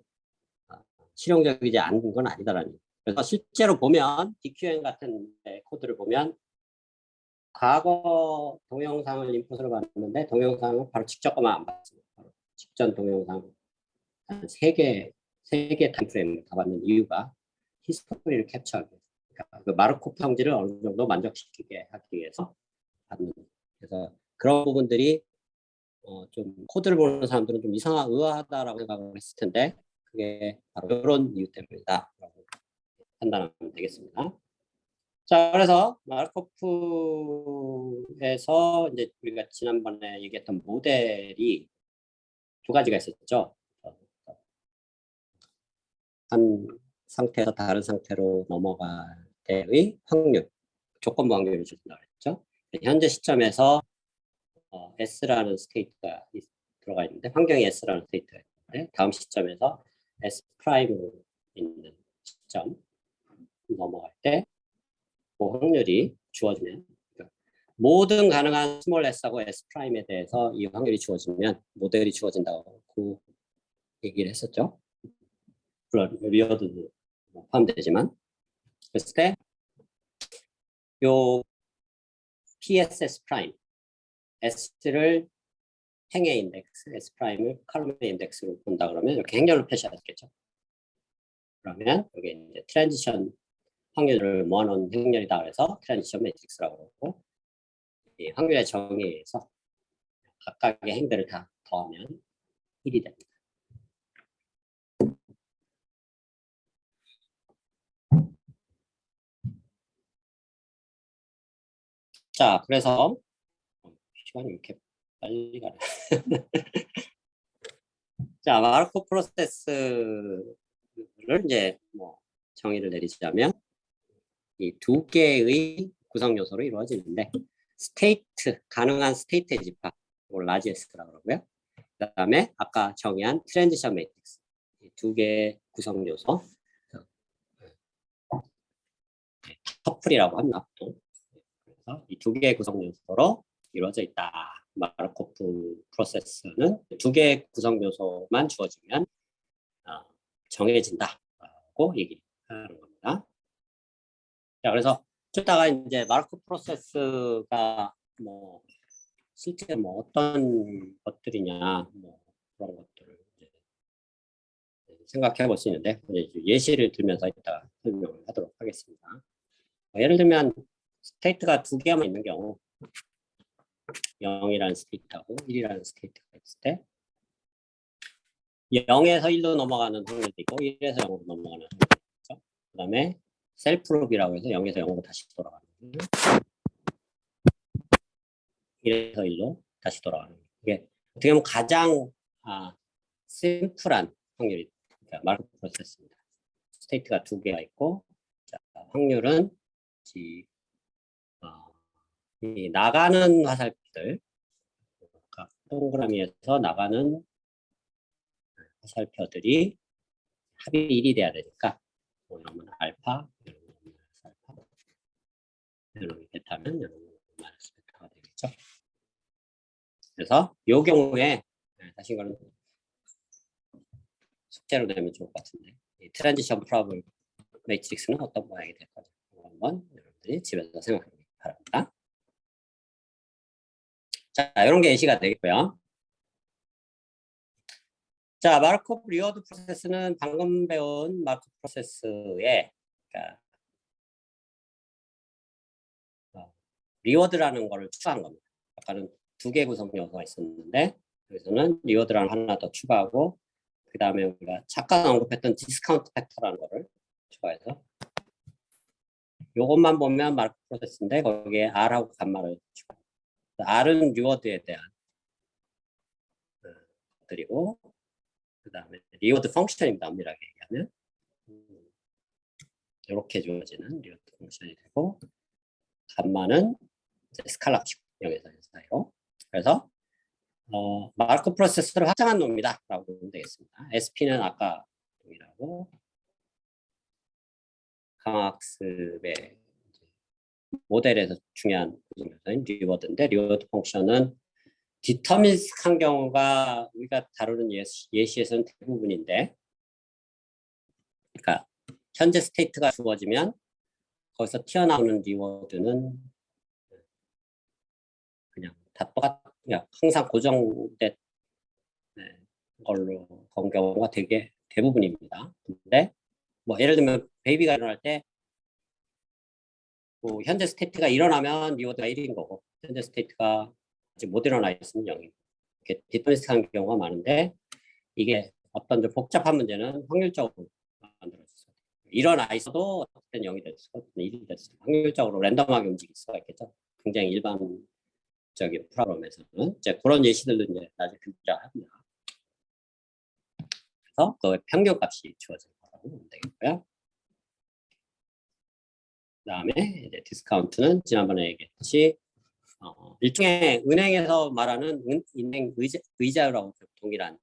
실용적이지 않은 건 아니다라는 얘기죠. 그래서 실제로 보면 DQN 같은 코드를 보면 과거 동영상을 인풋으로 받는데 동영상은 바로 직접 거만 안 받습니다. 바로 직전 동영상 한 3개 타임프레임을 다 받는 이유가 히스토리를 캡처하기 위해서. 그러니까 그 마르코프 형질을 어느 정도 만족시키게 하기 위해서 받는. 그래서 그런 부분들이 좀 코드를 보는 사람들은 좀 의아하다라고 생각을 했을 텐데 그게 바로 이런 이유 때문이다라고 판단하면 되겠습니다. 자, 그래서 마르코프에서 이제 우리가 지난번에 얘기했던 모델이 2가지가 있었죠. 한 상태에서 다른 상태로 넘어갈 때의 확률, 조건부 확률을 준다고 했죠. 현재 시점에서 S라는 스테이트가 들어가 있는데 환경이 S라는 스테이트가 있는데 다음 시점에서 S 프라임으로 있는 시점 넘어갈 때 그 확률이 주어지면 그러니까 모든 가능한 스몰 s하고 S 프라임에 대해서 이 확률이 주어지면 모델이 주어진다고 그 얘기를 했었죠. 물론 리어드도 포함되지만 그랬을 때 요 PSS 프라임 S를 행의 인덱스, S 프라임을 칼럼의 인덱스로 본다 그러면 이렇게 행렬로 표시하겠죠. 그러면 여기 이제 트랜지션 확률을 모아놓은 행렬이다 그래서 트랜지션 매트릭스라고 그러고 이 확률의 정의에 의해서 각각의 행들을 다 더하면 1이 됩니다. 자, 그래서 시간이 이렇게 빨리 가네. 자, 마르코프 프로세스를 이제 뭐 정의를 내리자면 이 2개의 구성 요소로 이루어지는데 스테이트, 가능한 스테이트의 집합, 이걸 라지 S라고 그러고요. 그다음에 아까 정의한 트랜지션 매트릭스, 이 2개의 구성 요소, 커플이라고 합니다. 그래서 이 2개의 구성 요소로 이루어져 있다. 마르코프 프로세스는 2개의 구성 요소만 주어지면 정해진다라고 얘기하는 겁니다. 자, 그래서 쫓다가 이제 마르코프 프로세스가 뭐 실제 뭐 어떤 것들이냐 뭐 그런 것들을 이제 생각해 볼 수 있는데 이제 예시를 들면서 이따 설명을 하도록 하겠습니다. 예를 들면 스테이트가 2개만 있는 경우 0이라는 스테이트하고 1이라는 스테이트가 있을 때 0에서 1로 넘어가는 확률도 있고 1에서 0으로 넘어가는 확률도 있죠. 그 다음에 셀프롭이라고 해서 0에서 0으로 다시 돌아가는 확률, 1에서 1로 다시 돌아가는 확률. 이게 어떻게 보면 가장 심플한 확률이 그러니까 마르코프 프로세스입니다. 스테이트가 2개가 있고 자, 확률은 이 나가는 화살표들 동그라미에서 나가는 화살표들이 합이 1이 돼야 되니까 이러면 알파, 이러면 알파, 이러면 베타면 이러면 마이너스 베타가 되겠죠. 그래서 이 경우에 다시 이거는 숙제로 내면 좋을 것 같은데 이 트랜지션 프로블 매트릭스는 어떤 모양이 될 거죠. 한번 여러분들이 집에서 생각해 보기 바랍니다. 자, 이런 게 예시가 되겠고요. 자, 마르코프 리워드 프로세스는 방금 배운 마르코프 프로세스에 그러니까 리워드라는 거를 추가한 겁니다. 아까는 2개 구성 요소가 있었는데 여기서는 리워드라는 하나 더 추가하고 그 다음에 우리가 잠깐 언급했던 디스카운트 팩터라는 거를 추가해서 이것만 보면 마르코프 프로세스인데 거기에 R하고 감마를 추가합니다. R은 리워드에 대한 것들이고, 그 다음에 리워드 펑션입니다. 엄밀하게 얘기하면 이렇게 주어지는 리워드 펑션이 되고, 감마는 스칼라식고 0에서 1 사이로. 그래서 마르크 프로세스를 확장한 놈이다 라고 보면 되겠습니다. SP는 아까 동일하고, 강학습의 모델에서 중요한 구조는 리워드인데, 리워드 펑션은 디터미니스틱한 경우가 우리가 다루는 예시에서는 대부분인데, 그러니까 현재 스테이트가 주어지면 거기서 튀어나오는 리워드는 그냥 다 그냥 항상 고정된 걸로 본 경우가 되게 대부분입니다. 근데 뭐 예를 들면 베이비가 일어날 때 뭐 현재 스테이트가 일어나면 리워드가 1인 거고, 현재 스테이트가 아직 못 일어나 있으면 0이고, 이렇게 디터미니스틱한 경우가 많은데, 이게 어떤 좀 복잡한 문제는 확률적으로 만들어졌어요. 일어나 있어도 어떤 0이 될 수가 있고 1이 될 수가 있고, 확률적으로 랜덤하게 움직일 수가 있겠죠. 굉장히 일반적인 프로그램에서는 이제 그런 예시들도 이제 나중에 등장합니다. 그래서 그 평균값이 주어질 거라고 보면 되겠고요. 그 다음에 이제 디스카운트는 지난번에 얘기했듯이 일종의 은행에서 말하는 은행 의자라고 동일한,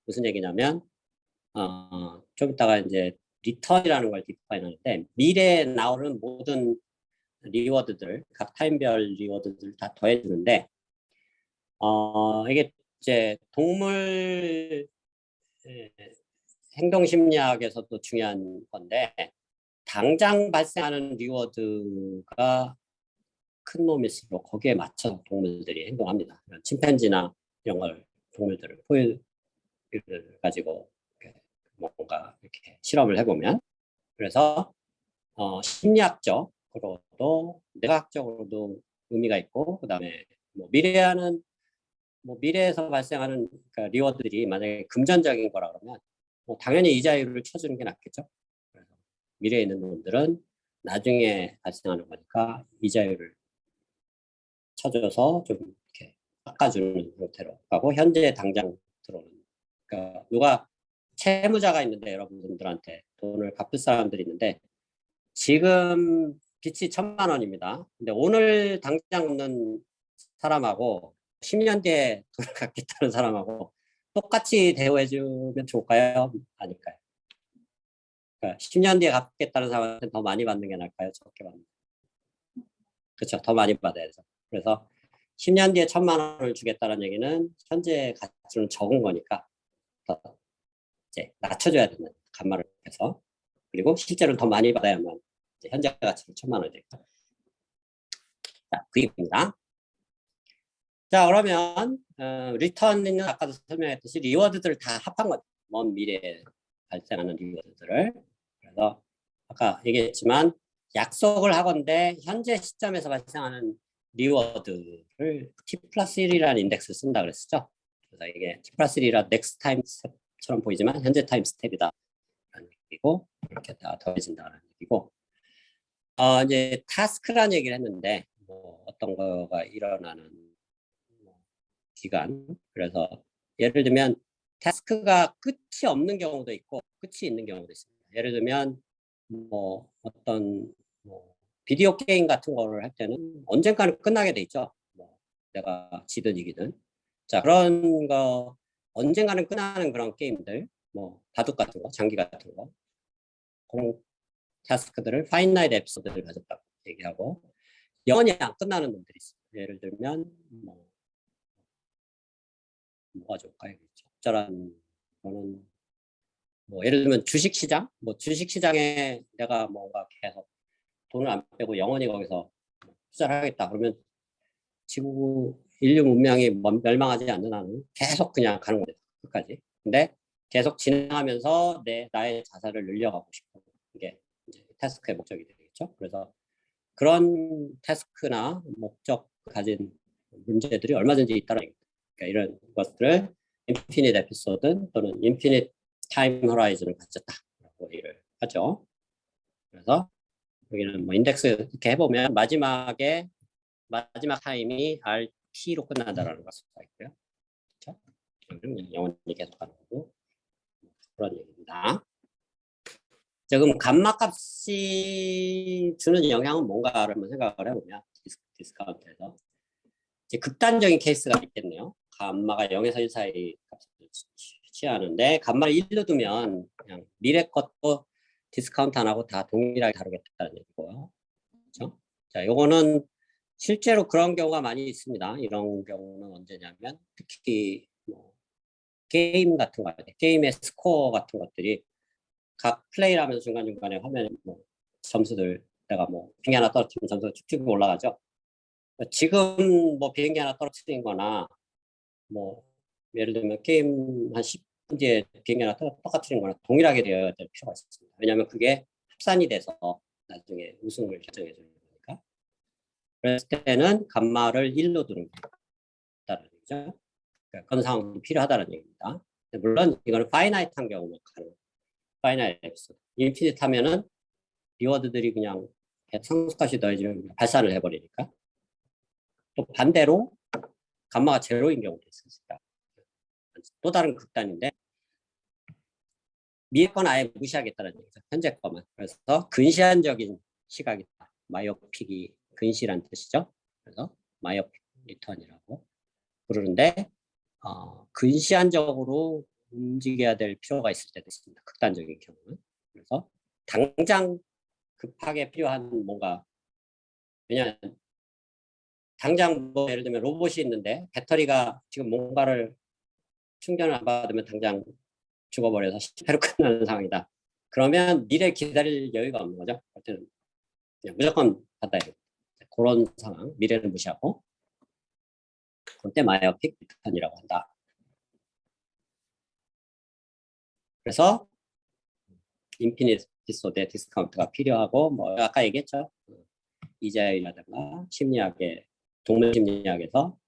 무슨 얘기냐면 좀 이따가 이제 리턴이라는 걸 디파인하는데, 미래에 나오는 모든 리워드들, 각 타임별 리워드들 다 더해주는데, 이게 이제 동물 행동심리학에서도 중요한 건데, 당장 발생하는 리워드가 큰 놈일수록 거기에 맞춰 동물들이 행동합니다. 침팬지나 이런 걸, 동물들을 포유를 가지고 뭔가 이렇게 실험을 해보면, 그래서 심리학적으로도 뇌과학적으로도 의미가 있고, 그 다음에 뭐 미래에서 발생하는 그러니까 리워드들이 만약에 금전적인 거라 그러면 뭐 당연히 이자율을 쳐주는 게 낫겠죠. 그래서 미래에 있는 놈들은 나중에 발생하는 거니까 이자율을 쳐줘서 좀 이렇게 깎아주는 형태로 가고, 현재 당장 들어오는, 그러니까 누가 채무자가 있는데 여러분들한테 돈을 갚을 사람들이 있는데, 지금 빚이 1,000만 원입니다. 근데 오늘 당장 없는 사람하고 10년 뒤에 돈을 갚겠다는 사람하고 똑같이 대우해주면 좋을까요? 아닐까요? 그러니까 10년 뒤에 갚겠다는 사람한테 더 많이 받는 게 나을까요? 적게 받는 게? 그렇죠. 더 많이 받아야죠. 그래서 10년 뒤에 1,000만 원을 주겠다는 얘기는 현재 가치는 적은 거니까 더 이제 낮춰줘야 되는, 감마를 해서. 그리고 실제로는 더 많이 받아야만 이제 현재 가치는 1,000만 원이 되겠죠. 자, 그 얘기입니다. 자, 그러면 리턴은 아까도 설명했듯이 리워드들을 다 합한 거죠. 먼 미래에 발생하는 리워드들을. 그래서 아까 얘기했지만 약속을 하건대 현재 시점에서 발생하는 리워드를 T 플러스 1이라는 인덱스를 쓴다 그랬었죠. 그래서 이게 T 플러스 1이라 넥스트 타임 스텝처럼 보이지만 현재 타임 스텝이다 라는 얘기고, 이렇게 다 더해진다는 얘기고, 이제 타스크라는 얘기를 했는데, 뭐 어떤 거가 일어나는 기간. 그래서 예를 들면 타스크가 끝이 없는 경우도 있고 끝이 있는 경우도 있습니다. 예를 들면 뭐 어떤 비디오 게임 같은 거를 할 때는 언젠가는 끝나게 돼 있죠. 뭐 내가 지든 이기든. 자, 그런 거 언젠가는 끝나는 그런 게임들, 뭐 바둑 같은 거, 장기 같은 거, 그런 타스크들을 파이나이트 에피소드를 가졌다고 얘기하고, 영원히 안 끝나는 놈들이 있어요. 예를 들면 뭐가 좋을까요? 적절한 거는 뭐 예를 들면 주식시장, 뭐 주식시장에 내가 뭔가 계속 돈을 안 빼고 영원히 거기서 투자를 하겠다 그러면 지구 인류 문명이 멸망하지 않는 한은 계속 그냥 가는 거예요, 끝까지. 근데 계속 진행하면서 나의 자산을 늘려가고 싶고, 이게 이제 태스크의 목적이 되겠죠. 그래서 그런 태스크나 목적 가진 문제들이 얼마든지 있다는 얘기입니다. 그러니까 이런 것들을 인피니트 에피소드 또는 인피니트 타임 호라이즌을 가졌다라고 얘기를 하죠. 그래서 여기는 뭐 인덱스 이렇게 해보면 마지막 타임이 RT로 끝난다라는 것을 알 있고요. 그렇죠? 그냥 영원히 계속 가는 거고 그런 얘기입니다. 자, 그럼 감마 값이 주는 영향은 뭔가를 한번 생각을 해보면 디스카운트에서 이제 극단적인 케이스가 있겠네요. 감마가 0에서 1 사이 값을 취하는데 감마를 1로 두면 그냥 미래 것도 디스카운트 안 하고 다 동일하게 다루겠다는 얘기고요. 그렇죠? 자, 요거는 실제로 그런 경우가 많이 있습니다. 이런 경우는 언제냐면 특히 뭐 게임 같은 거, 게임의 스코어 같은 것들이 각 플레이를 하면서 중간중간에 화면에 뭐 점수들 내가 뭐 비행기 하나 떨어뜨리면 점수가 쭉쭉 올라가죠. 지금 뭐 비행기 하나 떨어뜨린 거나 뭐 예를 들면 게임 한 10분 뒤에 비행기 하나 떨어뜨린 거나 동일하게 되어야 될 필요가 있습니다. 왜냐하면 그게 합산이 돼서 나중에 우승을 결정해 주는 거니까. 그랬을 때는 감마를 1로 두는 게 있다는 얘기죠. 그러니까 그런 상황이 필요하다는 얘기입니다. 물론 이거는 파이나이트한 경우만 가능. 파이나이트 에피소드. 인피니트 하면은 리워드들이 그냥 상수값이 더해지면 발산을 해버리니까. 또 반대로 감마가 제로인 경우도 있습니다. 또 다른 극단인데 미래 건 아예 무시하겠다는 얘기죠. 현재 거만. 그래서 근시안적인 시각이다. 마이오픽이 근시란 뜻이죠. 그래서 마이오픽 리턴이라고 부르는데 근시안적으로 움직여야 될 필요가 있을 때도 있습니다. 극단적인 경우는. 그래서 당장 급하게 필요한 뭔가 왜냐하면 당장 뭐 예를 들면 로봇이 있는데 배터리가 지금 뭔가를 충전을 안 받으면 당장 죽어버려서 실패로 끝나는 상황이다. 그러면 미래 기다릴 여유가 없는 거죠. 그때는 그냥 무조건 받아야 돼요. 그런 상황, 미래를 무시하고 그때 마이오픽 리턴이라고 한다. 그래서 인피니트 소대 디스카운트가 필요하고 뭐 아까 얘기했죠. 이자율이라든가 심리학의 동물 심리학에서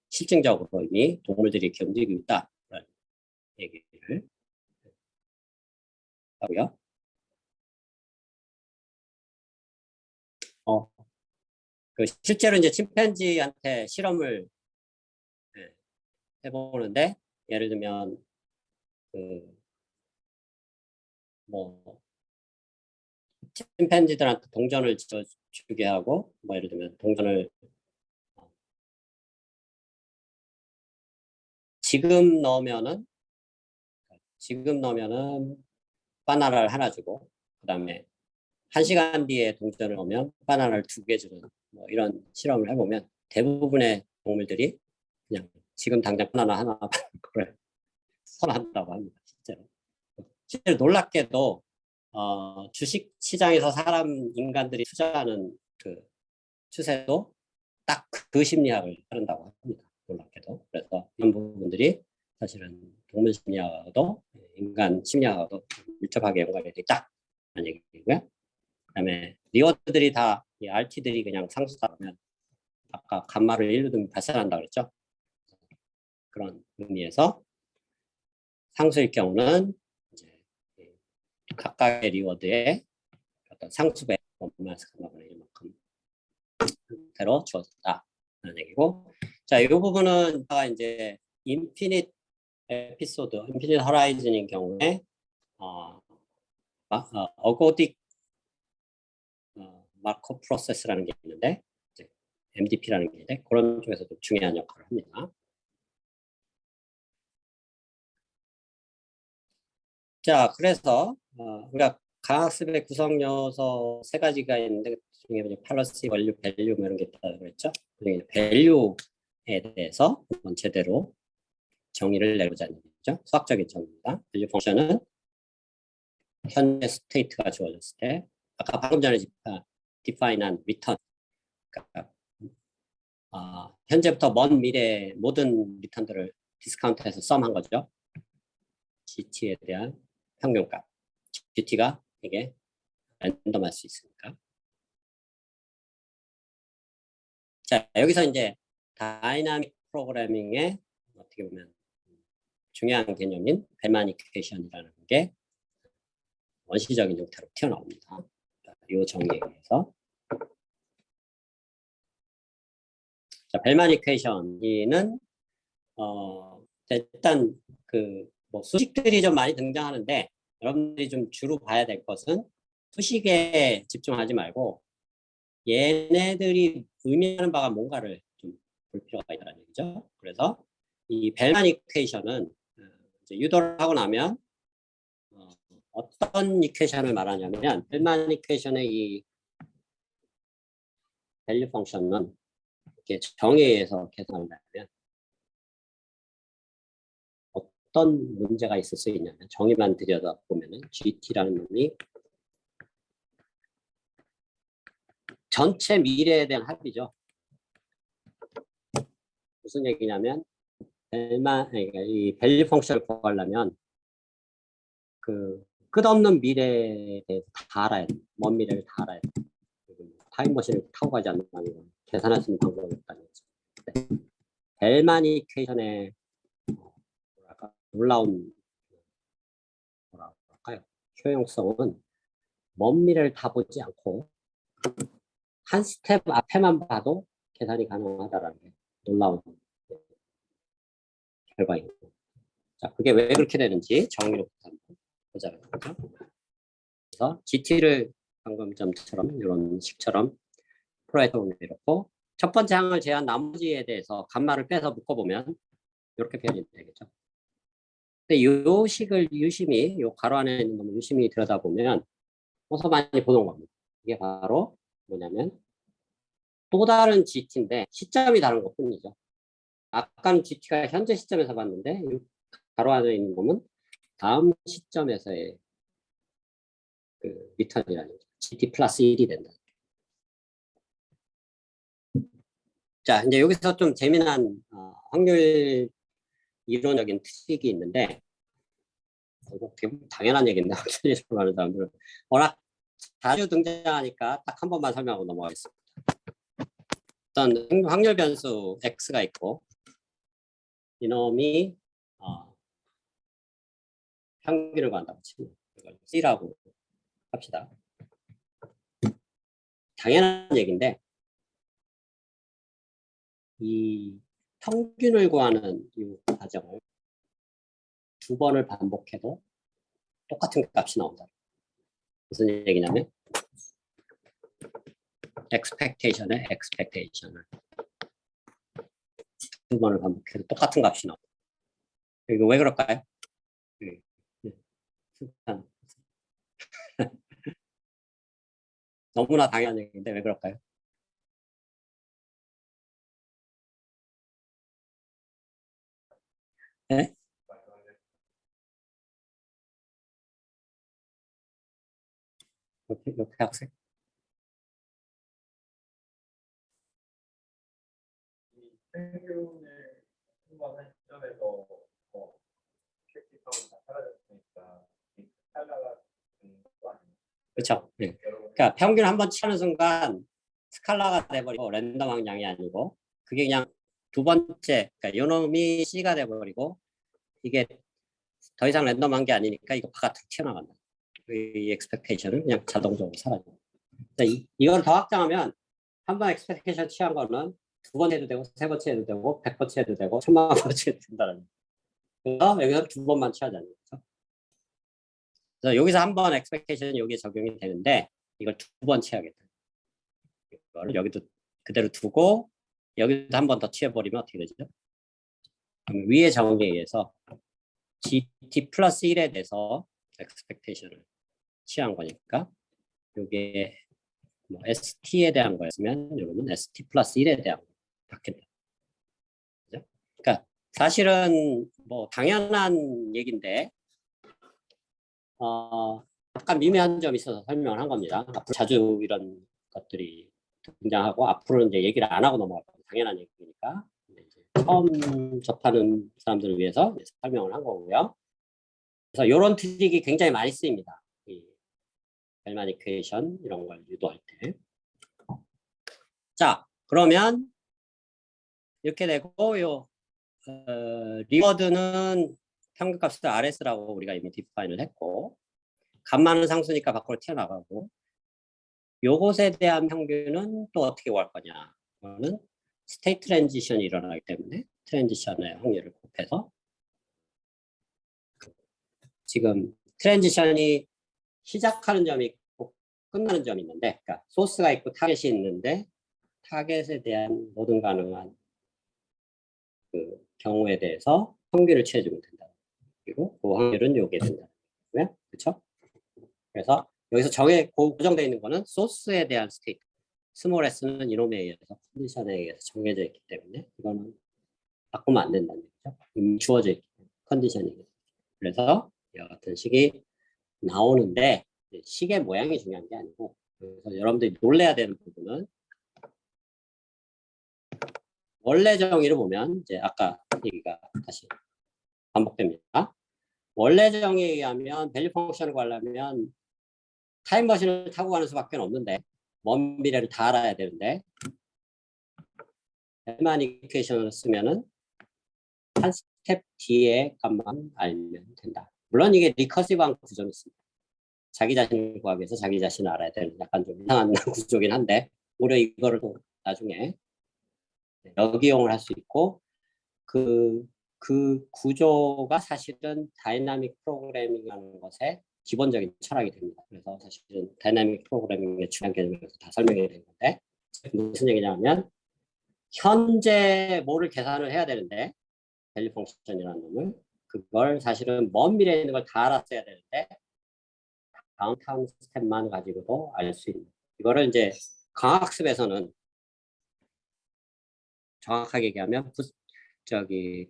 실증적으로 이미 동물들이 이렇게 움직이고 있다라는 얘기를 하고요. 그 실제로 이제 침팬지한테 실험을 해보는데 예를 들면 뭐 침팬지들한테 동전을 주게 하고 뭐 예를 들면 동전을 지금 넣으면은 바나나를 하나 주고 그다음에 1시간 뒤에 동전을 넣으면 바나나를 2개 주는 뭐 이런 실험을 해보면 대부분의 동물들이 그냥 지금 당장 바나나 하나 받는 거를 선호한다고 합니다. 실제로 놀랍게도 주식 시장에서 인간들이 투자하는 그 추세도 딱 그 심리학을 따른다고 합니다. 놀랍게도. 그래서 이런 부분들이 사실은 동물 심리학하고도 인간 심리학하고도 밀접하게 연관이 되어 있다는 얘기고요. 그다음에 리워드들이 다 RT들이 그냥 상수다 보면 아까 감마를 1로 두면 발산한다고 그랬죠. 그런 의미에서 상수일 경우는 이제 각각의 리워드의 어떤 상수배 마이너스 감마분의 1만큼 형태로 주어졌다는 얘기고, 자, 이 부분은 이제 인피니트 에피소드, 인피니트 허라이즌인 경우에 어고딕 마커 프로세스라는 게 있는데 이제 MDP라는 게 있는데 그런 쪽에서도 중요한 역할을 합니다. 자, 그래서 우리가 강학습의 구성 요소 3가지가 있는데 그 중에 이제 팔러시, 원류, 밸류 뭐 이런 게 있다고 그랬죠. 그중에 밸류에 대해서 한번 제대로 정의를 내보자는 거죠. 수학적인 정의입니다. 밸류 펑션은 현재 스테이트가 주어졌을 때 아까 방금 전에 디파인한 리턴 그러니까 현재부터 먼 미래 모든 리턴들을 디스카운트해서 썸한 거죠. GT에 대한 평균값. GT가 이게 랜덤할 수 있으니까. 자, 여기서 이제 다이나믹 프로그래밍의 어떻게 보면 중요한 개념인 벨마니케이션이라는 게 원시적인 형태로 튀어나옵니다. 이 정의에 의해서. 자, 벨마니케이션은 일단 뭐 수식들이 좀 많이 등장하는데 여러분들이 좀 주로 봐야 될 것은 수식에 집중하지 말고 얘네들이 의미하는 바가 뭔가를 좀 볼 필요가 있다는 얘기죠. 그래서 이 벨만 이퀘이션은 유도를 하고 나면 어떤 이퀘이션을 말하냐면 벨만 이퀘이션의 이 밸류 펑션은 이렇게 정의에 의해서 계산한다면 어떤 문제가 있을 수 있냐면 정의만 들여다보면 GT라는 놈이 전체 미래에 대한 합이죠. 무슨 얘기냐면 그러니까 이 밸류 펑션을 구하려면 끝없는 미래에 대해서 다 알아야 돼. 먼 미래를 다 알아야 돼. 타임머신을 타고 가지 않는 건 계산할 수 있는 방법이 없다는 거죠. 벨만 이퀘이션의 뭐랄까 놀라운 뭐랄까요 효용성은 먼 미래를 다 보지 않고 한 스텝 앞에만 봐도 계산이 가능하다라는 게 놀라운 결과입니다. 자, 그게 왜 그렇게 되는지 정의로 한번 보자는 거죠. 그래서 GT를 방금 점처럼 이런 식처럼 프로에서 이렇고 첫 번째 항을 제한 나머지에 대해서 감마를 빼서 묶어보면 이렇게 표현이 되겠죠. 근데 이 식을 유심히 요 가로 안에 있는 걸 유심히 들여다보면 어서 많이 보는 겁니다. 이게 바로 뭐냐면 또 다른 GT인데 시점이 다른 것 뿐이죠. 아까는 GT가 현재 시점에서 봤는데 가로 안에 있는 놈은 다음 시점에서의 리턴이라는 거죠. GT 플러스 1이 된다. 자, 이제 여기서 좀 재미난 확률 이론적인 트릭이 있는데 당연한 얘기인데 확률이라고 하는 사람들은 워낙 자주 등장하니까 딱 한 번만 설명하고 넘어가겠습니다. 일단 확률 변수 x가 있고 이놈이 평균을 구한다고 치면 이걸 c라고 합시다. 당연한 얘기인데 이 평균을 구하는 이 과정을 두 번을 반복해도 똑같은 값이 나온다. 무슨 얘기냐면 expectation의 expectation을 두 번을 반복해도 똑같은 값이 나온다. 이거 왜 그럴까요? 너무나 당연한 얘기인데 왜 그럴까요? 네? 이렇게 학생? 평균을 한번 시점에서 캡티하고 다 사라졌으니까 스칼라가 되는 거 아니에요? 그렇죠. 네. 그러니까 평균 한번 치는 순간 스칼라가 돼버리고 랜덤한 양이 아니고 그게 그냥 두 번째 그러니까 요놈이 C가 돼버리고 이게 더 이상 랜덤한 게 아니니까 이거 바깥으로 튀어나간다. 이 expectation은 그냥 자동적으로 사라져. 이걸 더 확장하면 한 번 expectation 취한 거는 두 번 해도 되고 세 번째 해도 되고 100번째 해도 되고 1000만 번째 해도 된다는 그래서 여기서 두 번만 취하자는 거죠. 그래서 여기서 한 번 expectation 여기에 적용이 되는데 이걸 두 번 취하겠다. 이걸 여기도 그대로 두고 여기도 한 번 더 취해버리면 어떻게 되죠? 그럼 위의 정의에 의해서 GT 플러스 1에 대해서 expectation을 취한 거니까 이게 뭐 ST에 대한 거였으면 여러분 ST 플러스 1에 대한 거 받겠다. 그죠? 그러니까 사실은 뭐 당연한 얘기인데 약간 미묘한 점이 있어서 설명을 한 겁니다. 앞으로 자주 이런 것들이 등장하고 앞으로 이제 얘기를 안 하고 넘어갈 겁니다. 당연한 얘기니까 이제 처음 접하는 사람들을 위해서 설명을 한 거고요. 그래서 이런 트릭이 굉장히 많이 쓰입니다. 이 벨만 이퀘이션 이런 걸 유도할 때. 자, 그러면 이렇게 되고 리워드는 평균값을 RS라고 우리가 이미 디파인을 했고 감마는 상수니까 밖으로 튀어나가고 요것에 대한 평균은 또 어떻게 구할 거냐. 그거는 스테이트 트랜지션이 일어나기 때문에 트랜지션의 확률을 곱해서 지금 트랜지션이 시작하는 점이 있고 끝나는 점이 있는데, 그러니까 소스가 있고 타겟이 있는데 타겟에 대한 모든 가능한 그 경우에 대해서 확률을 취해주면 된다. 그리고 그 확률은 요게 된다. 그렇죠? 그래서 여기서 고정되어 있는 거는 소스에 대한 스테이트. 스몰 s는 이놈에 의해서 컨디션에 의해서 정해져 있기 때문에 이거는 바꾸면 안 된다는 얘기죠. 이미 주어져 있기 때문에 컨디션이. 그래서 이와 같은 식이 나오는데 식의 모양이 중요한 게 아니고, 그래서 여러분들이 놀래야 되는 부분은 원래 정의를 보면 이제 아까 얘기가 다시 반복됩니다. 원래 정의에 의하면 밸류 펑션을 구하려면 타임머신을 타고 가는 수밖에 없는데 먼 미래를 다 알아야 되는데 벨만 이퀘이션을 쓰면은 한 스텝 뒤에 값만 알면 된다. 물론 이게 리커시브한 구조는 있습니다. 자기 자신을 구하기 위해서 자기 자신을 알아야 되는 약간 좀 이상한 구조긴 한데 오히려 이거를 또 나중에 역이용을 할 수 있고 그 구조가 사실은 다이나믹 프로그래밍이라는 것의 기본적인 철학이 됩니다. 그래서 사실은 다이나믹 프로그래밍의 중요한 개념에서 다 설명이 된 건데 무슨 얘기냐면 현재 뭐를 계산을 해야 되는데 밸류 펑션이라는 놈을 그걸 사실은 먼 미래에 있는 걸 다 알았어야 되는데 다음 스텝만 가지고도 알 수 있는 이거를 이제 강학습에서는 정확하게 얘기하면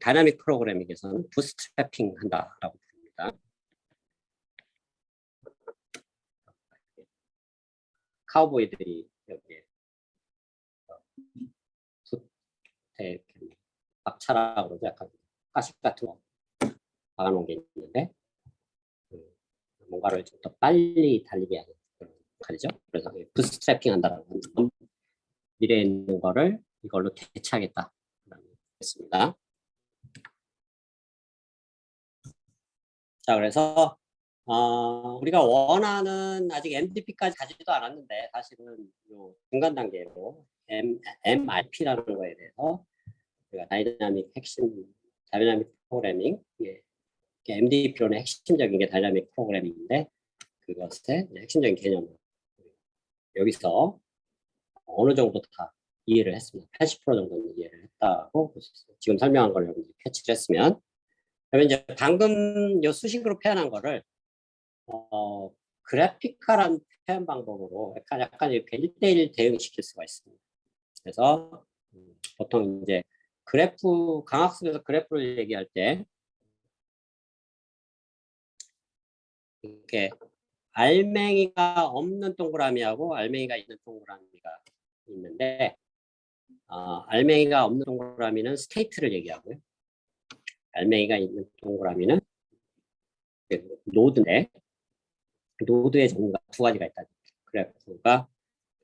다이나믹 프로그래밍에서는 부스트래핑 한다라고 부릅니다. 카우보이들이 여기에 박차라고 그러죠. 약간 가식 같은 거 박아놓은 게 있는데 뭔가를 좀 더 빨리 달리게 하는 그런 역할이죠. 그래서 부스트래핑 한다라는 건 미래에 있는 거를 이걸로 대체하겠다. 했습니다. 자, 그래서 우리가 원하는 아직 MDP까지 가지도 않았는데 사실은 요 중간 단계로 MRP라는 거에 대해서 우리가 다이나믹 프로그래밍, MDP로는 핵심적인 게 다이나믹 프로그래밍인데 그것의 핵심적인 개념을 여기서 어느 정도 다 이해를 했습니다. 80% 정도는 이해를 했다고 볼 수 있어요. 지금 설명한 걸 여러분들이 캐치를 했으면 그러면 이제 방금 요 수식으로 표현한 거를 그래픽화란 표현 방법으로 약간 이렇게 1대1 대응시킬 수가 있습니다. 그래서 보통 이제 강학습에서 그래프를 얘기할 때 이렇게 알맹이가 없는 동그라미하고 알맹이가 있는 동그라미가 있는데 알맹이가 없는 동그라미는 스테이트를 얘기하고요. 알맹이가 있는 동그라미는 노드인데 노드의 종류가 두 가지가 있다. 그래프가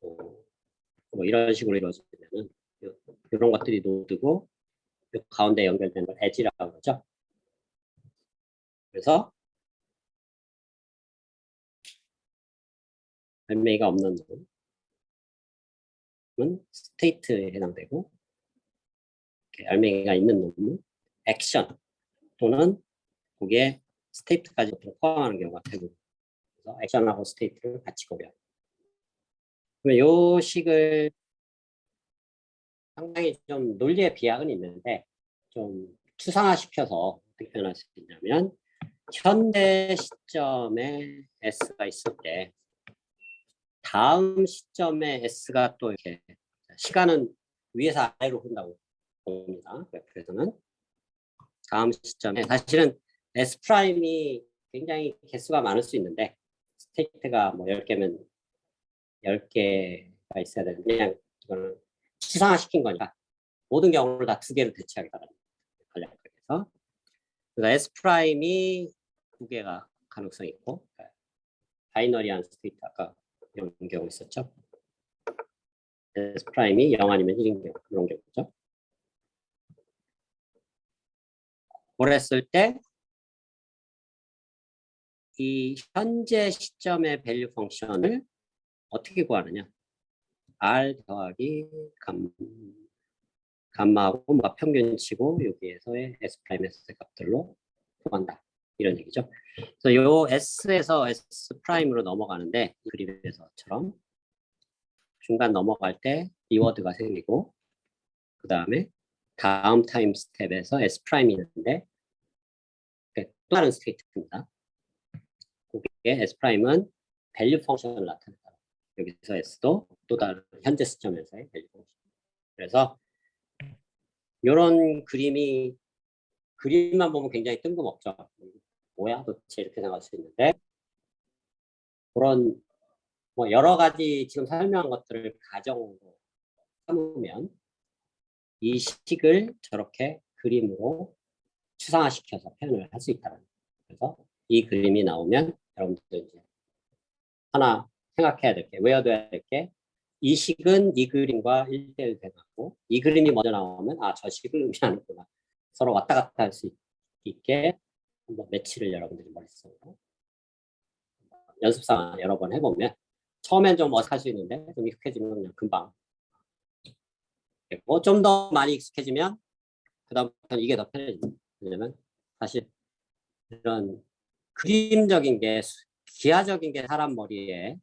뭐 이런 식으로 이루어지면은 이런 것들이 노드고 가운데 연결되는 걸 엣지라고 그러죠. 그래서 알맹이가 없는 놈은 스테이트에 해당되고 알맹이가 있는 놈은 액션 또는 거기에 스테이트까지 포함하는 경우가 되고 그래서 액션하고 스테이트를 같이 고려. 그러면 이 식을 상당히 좀 논리의 비약은 있는데 좀 추상화시켜서 어떻게 표현할 수 있냐면 현재 시점에 S가 있을 때 다음 시점에 S가 또 이렇게 시간은 위에서 아래로 흐른다고 봅니다. 그래서는 다음 시점에 사실은 S 프라임이 굉장히 개수가 많을 수 있는데 스테이트가 뭐 10개면 10개가 있어야 되는데 그냥 이거는 추상화시킨 거니까 모든 경우를 다 2개로 대체하겠다는 전략에서 그래서 S 프라임이 2개가 가능성이 있고 바이너리한 스테이트 아까 이런 경우 있었죠. S 프라임이 0 아니면 1인 경우 그런 경우죠. 그랬을 때 이 현재 시점의 밸류 펑션을 어떻게 구하느냐? R 더하기 감마하고 뭔가 평균치고 여기에서의 S 프라임 S 값들로 구한다. 이런 얘기죠. 그래서 요 S에서 S 프라임으로 넘어가는데 이 그림에서처럼 중간 넘어갈 때 리워드가 생기고 그 다음에 다음 타임 스텝에서 S 프라임이 있는데 또 다른 스테이트입니다. 거기에 S 프라임은 밸류 펑션을 나타낸다. 여기서 S도 또 다른 현재 시점에서의 밸류 펑션. 그래서 이런 그림만 보면 굉장히 뜬금없죠. 뭐야 도대체 이렇게 생각할 수 있는데 그런 뭐 여러 가지 지금 설명한 것들을 가정으로 삼으면 이 식을 저렇게 그림으로 추상화시켜서 표현을 할 수 있다는 거예요. 그래서 이 그림이 나오면 여러분들 이제 하나 생각해야 될 게, 외워둬야 될 게, 이 식은 이 그림과 1대1 대응하고 이 그림이 먼저 나오면 아, 저 식을 의미하는구나. 서로 왔다 갔다 할 수 있게 한번 매치를 여러분들이 머릿속으로 연습상 여러 번 해보면 처음엔 좀 어색할 수 있는데 좀 익숙해지면 그냥 금방 좀 더 많이 익숙해지면 그 다음부터는 이게 더 편해집니다. 왜냐면 사실 이런 그림적인 게 기하적인 게 사람 머리에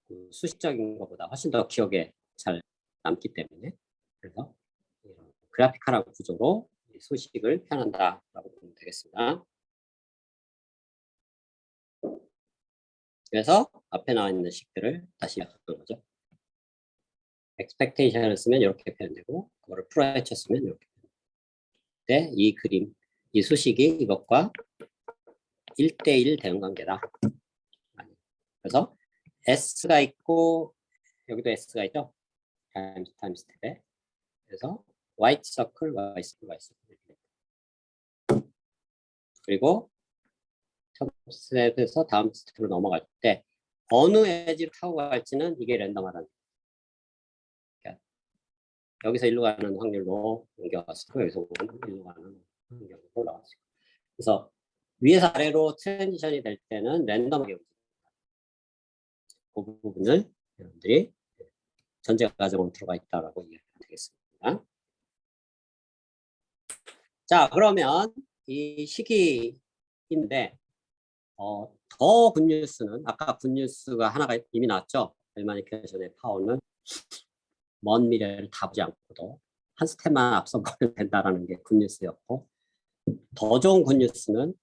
그 수식적인 것보다 훨씬 더 기억에 잘 남기 때문에 그래서 이런 그래픽화랑 구조로 수식을 표현한다라고 보면 되겠습니다. 그래서 앞에 나와 있는 식들을 다시 약속한 거죠. expectation을 쓰면 이렇게 표현되고 그거를 풀어헤쳐 쓰면 이렇게 표현되는데 이 그림, 이 수식이 이것과 1대1 대응 관계다. 그래서 S가 있고 여기도 S가 있죠. 타임 스텝에. 그래서 white circle, white circle, white circle. 그리고 첫 스텝에서 다음 스텝으로 넘어갈 때 어느 에지를 타고 갈지는 이게 랜덤하다는 거예요. 여기서 일로 가는 확률로 옮겨갔고 여기서 일로 가는 확률로 올라갔어요. 그래서 위에서 아래로 트랜지션이 될 때는 랜덤하게 움직입니다. 그 부분을 여러분들이 전제 과정으로 들어가 있다라고 이해하면 되겠습니다. 자, 그러면 이 시기인데 더 굿뉴스는 아까 굿뉴스가 하나가 이미 나왔죠. 벨마니케이션의 파워는 먼 미래를 다 보지 않고도 한 스텝만 앞서 보면 된다라는 게 굿뉴스였고 더 좋은 굿뉴스는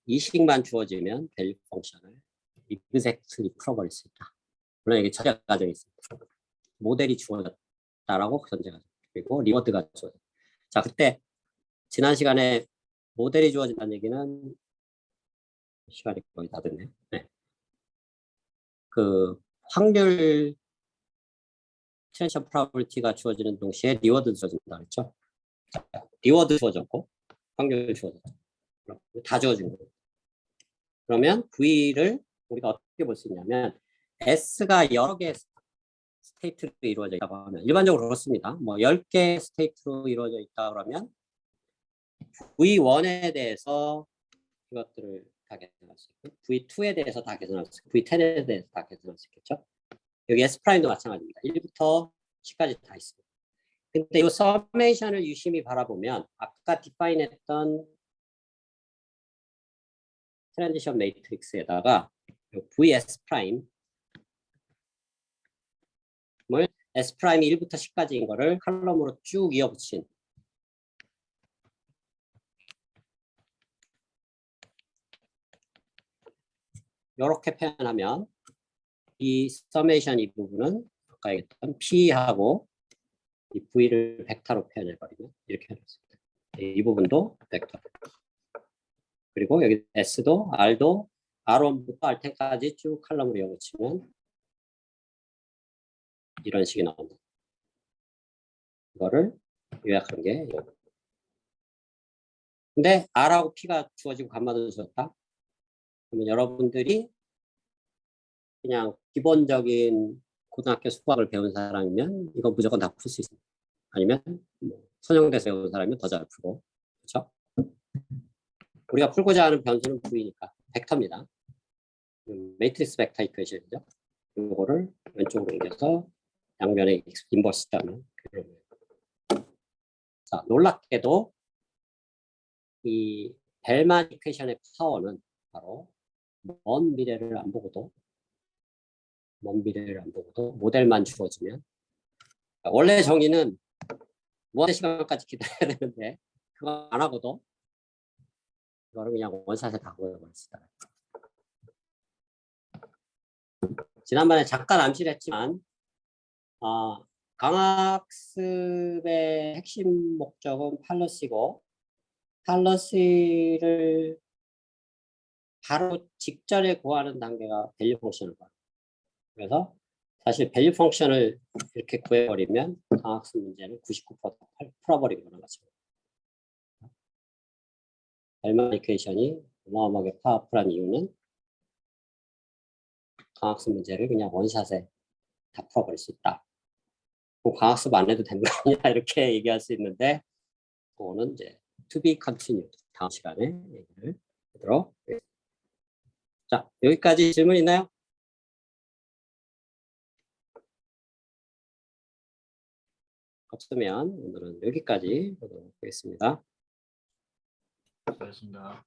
이 식만 주어지면 밸류 펑션을 exactly 풀어버릴 수 있다. 물론 이게 전제 과정이 있습니다. 모델이 주어졌다라고 전제 과정 그리고 리워드가 주어졌다. 자, 그때 지난 시간에 모델이 주어진다는 얘기는 시간이 거의 다 됐네. 네. 그 확률 텐션 프로버리티가 주어지는 동시에 리워드 주어진다 그랬죠. 리워드 주어졌고 확률 주어졌죠. 다 주어진 거예요. 그러면 V를 우리가 어떻게 볼 수 있냐면 S가 여러 개의 스테이트로 이루어져 있다고 하면 일반적으로 그렇습니다. 뭐 10개 스테이트로 이루어져 있다 그러면 V1에 대해서 이것들을 다 계산할 수 있고 V2에 대해서 다 계산할 수 있고 V10에 대해서 다 계산할 수 있겠죠. 여기 S 프라임도 마찬가지입니다. 1부터 10까지 다 있습니다. 근데 이 서메이션을 유심히 바라보면 아까 디파인했던 트랜지션 매트릭스에다가 VS 프라임을 S 프라임이 1부터 10까지인 거를 칼럼으로 쭉 이어붙인 이렇게 표현하면 이 서메이션 이 부분은 아까 얘기했던 P하고 이 V를 벡터로 표현해버리면 이렇게 할 수 있습니다. 이 부분도 벡터. 그리고 여기 S도 R도 R1부터 R10까지 쭉 칼럼으로 이어붙이면 이런 식이 나옵니다. 이거를 요약한 게 이거. 근데 R하고 P가 주어지고 감마도 주었다. 그러면 여러분들이 그냥 기본적인 고등학교 수학을 배운 사람이면 이거 무조건 다 풀 수 있습니다. 아니면 뭐 선형돼서 배운 사람이면 더 잘 풀고 그렇죠? 우리가 풀고자 하는 변수는 V니까 벡터입니다. 매트릭스 벡터 이퀘이션이죠. 이거를 왼쪽으로 옮겨서 양면에 인버스 시다면 자, 놀랍게도 이 벨만 이퀘이션의 파워는 바로 먼 미래를 안 보고도 모델만 주어지면, 원래 정의는 무한의 시간까지 기다려야 되는데 그거 안 하고도 이거를 그냥 원샷에 다 보여버렸다. 지난번에 잠깐 암시를 했지만 강학습의 핵심 목적은 팔러시고, 팔러시를 바로 직전에 구하는 단계가 밸류 펑션을 구하는 거예요. 그래서 사실 밸류 펑션을 이렇게 구해버리면 강학습 문제는 99% 풀어버린 거나 마찬가지입니다. 벨만 이퀘이션이 어마어마하게 파워풀한 이유는 강학습 문제를 그냥 원샷에 다 풀어버릴 수 있다. 그럼 강학습 안 해도 되는 거 아니냐 이렇게 얘기할 수 있는데, 그거는 이제 to be continued, 다음 시간에 얘기를 하도록 하겠습니다. 자, 여기까지 질문 있나요? 없으면 오늘은 여기까지 하도록 하겠습니다. 수고하셨습니다.